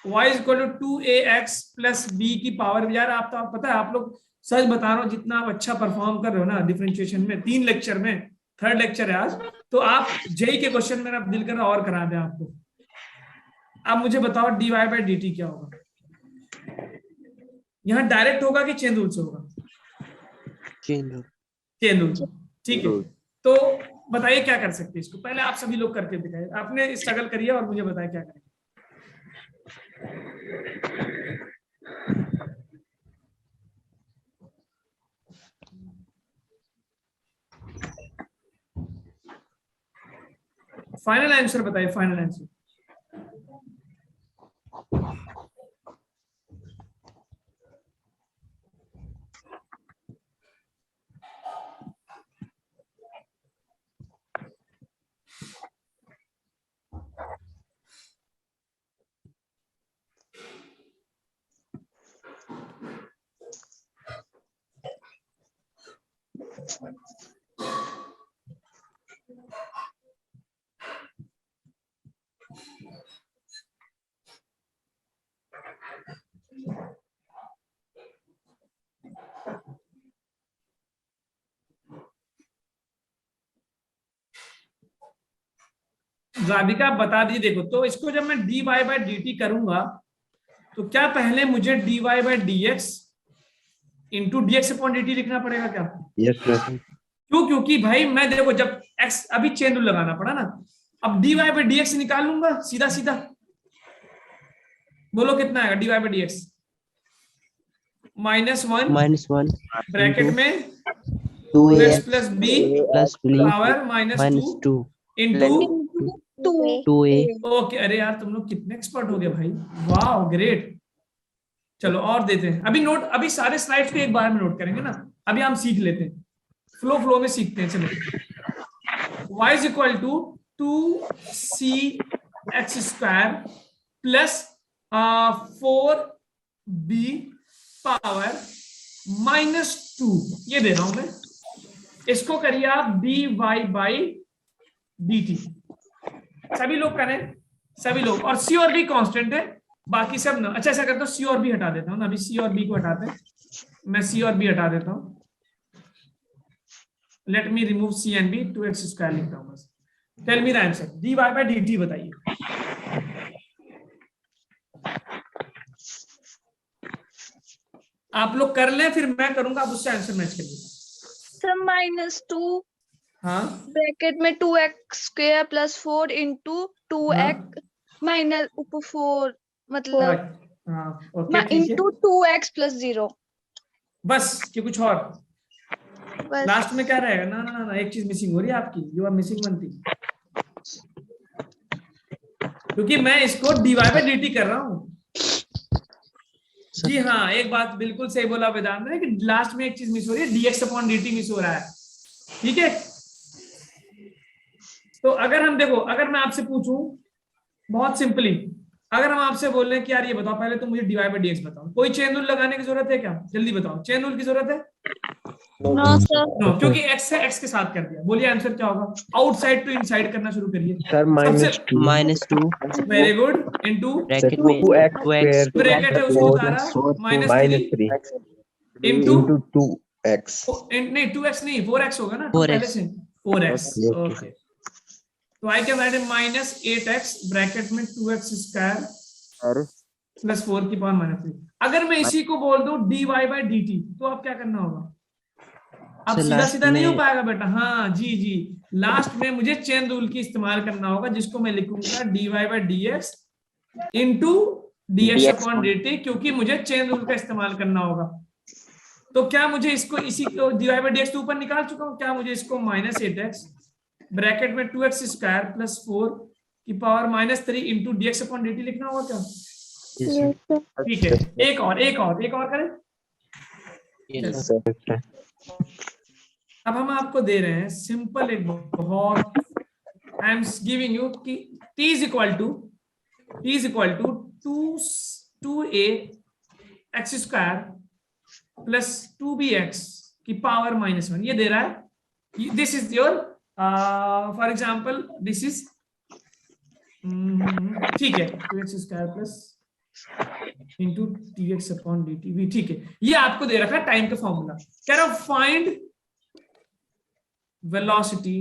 y is equal to 2ax plus b की पावर, यार आप तो पता है, आप लोग सच बता रहा हूँ, जितना आप अच्छा परफॉर्म कर रहे हो ना डिफरेंशिएशन में 3 लेक्चर में, थर्ड लेक्चर है आज, तो आप जेई के क्वेश्चन मेरा दिल कर रहा और करा दें आपको। अब मुझे बताओ dy बाई dt क्या होगा? यहाँ डायरेक्ट होगा कि चेन रूल से होगा? Chain rule. चेन रूल, ठीक है। तो बताइए क्या कर सकते हैं इसको, पहले आप सभी लोग करके दिखाइए, आपने स्ट्रगल करिए और मुझे बताइए क्या करें। फाइनल आंसर बताइए, फाइनल आंसर। राधिका आप बता दी। देखो तो इसको जब मैं dy बाई dt करूंगा तो क्या पहले मुझे dy by dx into dx upon dt लिखना पड़ेगा क्या? Yes sir. क्यों? क्योंकि भाई मैं देखो जब x अभी चेन रूल लगाना पड़ा ना, अब dy बाई dx निकाल लूंगा सीधा सीधा। बोलो कितना आएगा dy बाई dx? -1 ब्रैकेट में 2x plus b plus b power -2 -2 into 2a। Okay. अरे यार तुम लोग कितने एक्सपर्ट हो गए भाई, वाह ग्रेट। चलो और देते हैं अभी नोट, अभी सारे स्लाइड्स को एक बार में नोट करेंगे ना, अभी हम सीख लेते हैं, फ्लो में सीखते हैं। चलो y is equal to 2cx² plus 4b power -2 ये दे रहा हूं मैं। इसको करिए आप dy बाई dt, सभी लोग करें, सभी लोग। और c और b कांस्टेंट है, बाकी सब ना। अच्छा ऐसा करता हूँ c और b हटा देता हूँ ना, अभी c और b को हटाते हैं, मैं c और b हटा देता हूँ। Let me remove c and b, 2x² लिखता हूँ बस। Tell me the answer, dy by dt बताइए। आप लोग कर लें फिर मैं करूंगा, आप उससे आंसर मैच करिए। सर -2 हाँ ब्रैकेट में 2x² plus 4 into 2x minus 4 मतलब हाँ ओके ठीक है, इंटू 2x प्लस 0 बस कि कुछ और बस। लास्ट में क्या रहेगा? ना ना ना, एक चीज मिसिंग हो रही है आपकी, you are missing one thing, क्योंकि मैं इसको dy बाई dt कर रहा हूँ। जी हाँ, एक बात बिल्कुल सही बोला वेदांत ने कि लास्ट में एक चीज मिस हो रही है, dx अपॉन dt मिस हो रहा है। ठीक है, तो अगर हम देखो, अगर मैं आपसे पूछूं बहुत सिंपली, अगर हम आपसे बोल रहे हैं कि यार ये बताओ पहले तुम मुझे dy बाई dx बताओ, कोई चेन रूल लगाने की जरूरत है क्या? जल्दी बताओ, चेन रूल की जरूरत है? No sir. नो, क्योंकि x से x के साथ कर दिया। बोलिए आंसर क्या होगा? आउटसाइड टू इनसाइड करना शुरू करिए sir -2 very good into bracket में 2x ब्रैकेट है उसके द्वारा -3 इंटू 2x। नहीं 2x नहीं 4x होगा ना, 4x पहले से 4x। Yes. ओके, तो I can right -8x bracket में 2x² प्लस 4 की पावर -3। अगर मैं इसी को बोल दूं dy बाई dt तो अब क्या करना होगा? अब So सीधा last सीधा नहीं हो में- पाएगा बेटा। हाँ जी जी, लास्ट में मुझे चेन रूल की इस्तेमाल करना होगा, जिसको मैं लिखूंगा dy by dx into dx upon dt, क्योंकि मुझे चेन रूल का इस्तेमाल करना होगा। तो क्या मुझे इसको इसी को dy बाई dx तो ऊपर निकाल चुका हूं, क्या मुझे इसको -8x ब्रैकेट में 2x² प्लस 4 की power -3 into dx upon dt लिखना होगा क्या? ठीक है, एक और करें। अब हम आपको दे रहे हैं सिंपल एक बहुत, आई एम गिविंग यू कि t is equal to 2a x² plus 2bx की पावर -1 ये दे रहा है। This is your for example this is ठीक है 2x² plus into dx upon dt भी ठीक है। ये आपको दे रखा है टाइम का फॉर्मूला। कह रहा हूं find velocity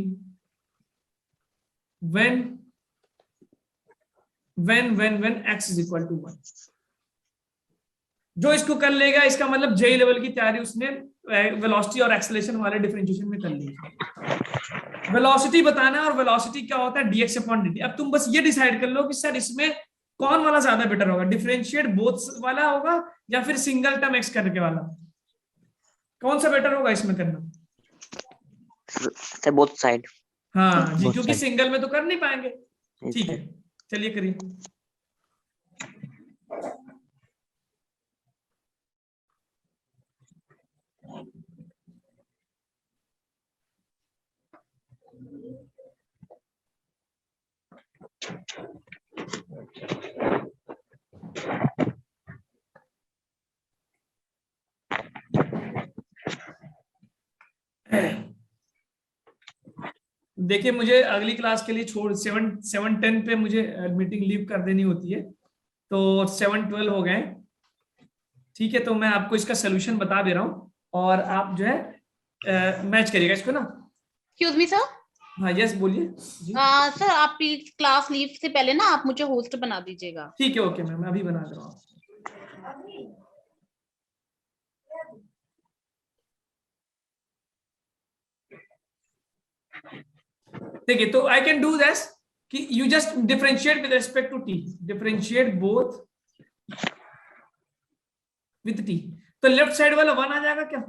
when x is equal to 1। जो इसको कर लेगा इसका मतलब जेई लेवल की तैयारी उसने वेलोसिटी और एक्सेलरेशन वाले डिफरेंशिएशन में कर ली। वेलोसिटी बताना और वेलोसिटी क्या होता है dx अपॉन dt। अब तुम बस ये डिसाइड कर लो कि सर इसमें कौन वाला ज्यादा बेटर होगा, डिफरेंशिएट बोथ वाला होगा या फिर सिंगल टर्म x करके वाला, कौन सा बेटर होगा इसमें करना? Sir both side. हाँ जी, Both क्योंकि side. सिंगल में तो कर नहीं पाएंगे। ठीक है, चलिए करिए। देखिए मुझे अगली क्लास के लिए छोड़ 7:10 पे मुझे मीटिंग लीव कर देनी होती है, तो 7:12 हो गए। ठीक है, तो मैं आपको इसका सोल्यूशन बता दे रहा हूँ और आप जो है मैच करिएगा इसको ना। Excuse me sir. हाँ यस बोलिए जी। सर आप प्लीज क्लास लीव से पहले ना आप मुझे होस्ट बना दीजिएगा। ठीक है, ओके मैम, मैं अभी बना दे रहा हूँ। देखिए तो आई कैन डू दिस कि you just differentiate with respect to t, differentiate both with t. तो लेफ्ट साइड वाला 1 आ जाएगा क्या,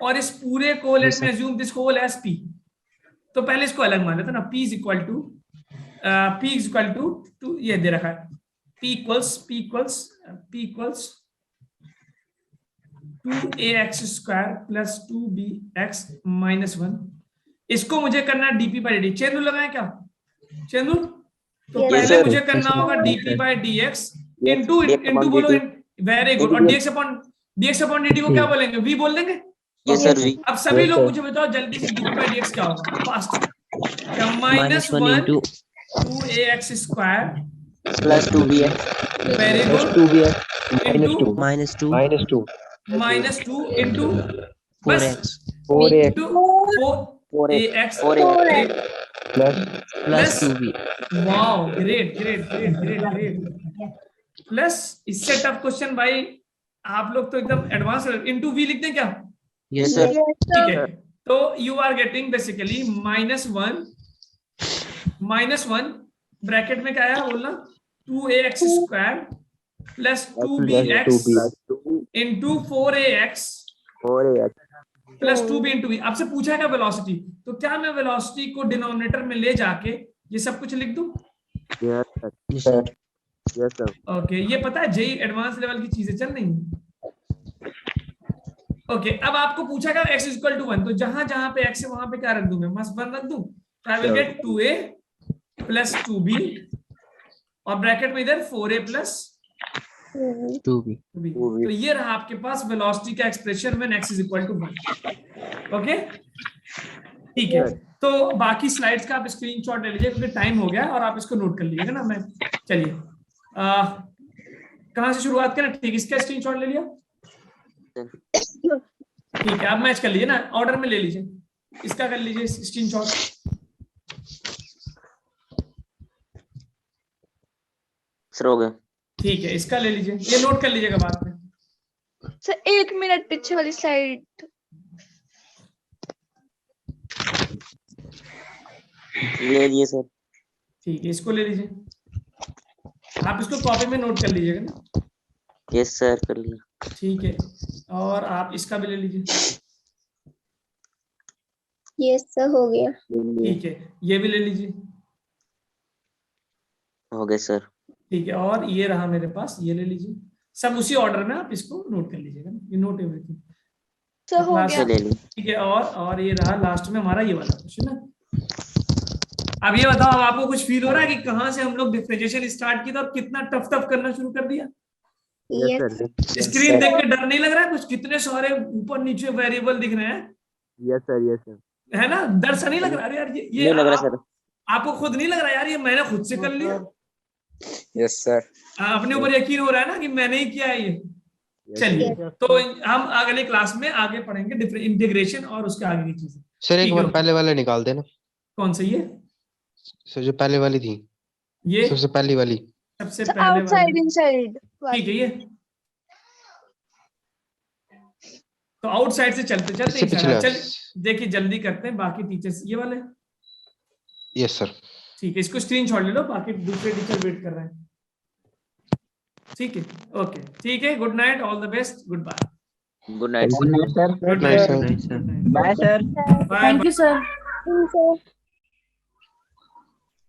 और इस पूरे को let me assume this whole as p। तो पहले इसको अलग मान लेते हैं ना, p इज इक्वल टू ये दे रखा है p equals 2ax square plus 2bx minus 1। इसको मुझे करना है dp बाई dt। चेंदू लगाए क्या चेंदू? तो Yes, पहले sir. मुझे करना होगा dp बाई dx इनटू बोलो, वेरी गुड। और dx अपॉन dt को क्या बोलेंगे, v बोल देंगे। यस सर जी। अब सभी Yes, लोग sir. मुझे बताओ जल्दी से dp बाई dx क्या होगा फास्ट। क्या minus -1 1 into 2ax square plus 2bx very Plus good 2bx into -2 minus 2 into 4x 4ax into 4ax plus plus 2b wow great plus इससे टफ क्वेश्चन भाई आप लोग तो एकदम एडवांस। इनटू v लिखते हैं क्या? Yes sir. ठीक है, तो you are getting basically -1 bracket में क्या आया बोलना 2ax square plus 2bx into 4ax plus 2b into v। आपसे पूछा है क्या वेलोसिटी, तो क्या मैं वेलोसिटी को डिनोमिनेटर में ले जाके ये सब कुछ लिख दूं? ओके, ये पता है जेई एडवांस लेवल की चीजें चल रही हैं। ओके, अब आपको पूछा गया x इक्वल टू 1, तो जहां जहां पे x है वहां पे क्या रख दूं मैं, मस्त 1 रख दूं। I will get 2a plus 2b और ब्रैकेट में इधर 4a प्लस 2b b। तो ये रहा आपके पास वेलोसिटी का expression when x is equal to 1। Okay ठीक है, तो बाकी स्लाइड्स का आप स्क्रीनशॉट ले लीजिए क्योंकि टाइम हो गया और आप इसको नोट कर लीजिएगा ना। मैं चलिए कहां से शुरुआत करें? ठीक, इसका स्क्रीनशॉट ले लिया। ठीक है, आप मैच कर लीजिए ना, ऑर्डर में ले लीजिए। इसका कर लीजिए स्क्रीनशॉट। सर हो गया। ठीक है, इसका ले लीजिए, ये नोट कर लीजिएगा बाद में। सर 1 मिनट पीछे वाली स्लाइड। ले लिए सर। ठीक है, इसको ले लीजिए, आप इसको कॉपी में नोट कर लीजिएगा ना। यस सर कर लिया। ठीक है, और आप इसका भी ले लीजिए। यस सर हो गया। ठीक है, ये भी ले लीजिए। हो गया सर। ठीक है, और ये रहा मेरे पास, ये ले लीजिए। सब उसी ऑर्डर में आप इसको नोट कर लीजिएगा ना, ये नोट एवरीथिंग। सर हो Last- गया। ले ली। ठीक है, और ये रहा लास्ट में हमारा ये वाला क्वेश्चन ना। अब ये बताओ, अब आपको कुछ फील हो रहा है कि कहां से हम लोग डिफरेंशिएशन स्टार्ट किया था और कितना टफ करना शुरू कर दिया? यस स्क्रीन देख के डर नहीं लग रहा है कुछ? कितने सारे ऊपर नीचे वेरिएबल दिख रहे हैं, यस सर है ना? डर सा नहीं लग रहा? अरे यार ये नहीं लग रहा सर। आपको खुद नहीं लग रहा यार ये मैंने खुद से कर लिया? Yes sir. अपने ऊपर यकीन हो रहा है ना कि मैंने ही किया है ये? चलिए, तो हम अगले क्लास में आगे पढ़ेंगे इंटीग्रेशन और उसके आगे की चीजें। सर एक ठीक बार है। पहले वाले निकाल देना। कौन सी ये सर जो पहले वाली थी, ये सबसे पहली वाली। सबसे सर पहले आउटसाइड वाली इनसाइड ठीक है ये तो आउटसाइड से चलते चलते इससे inside आ- पिछला। चल देखिए जल्दी करते हैं बाकी टीचर्स ये वाले यस सर। ठीक है इसको स्क्रीनशॉट ले लो बाकी दूसरे टीचर वेट कर रहे हैं ठीक है ओके ठीक है good night all the best goodbye good night good night sir good night night sir. Bye sir bye thank you sir sir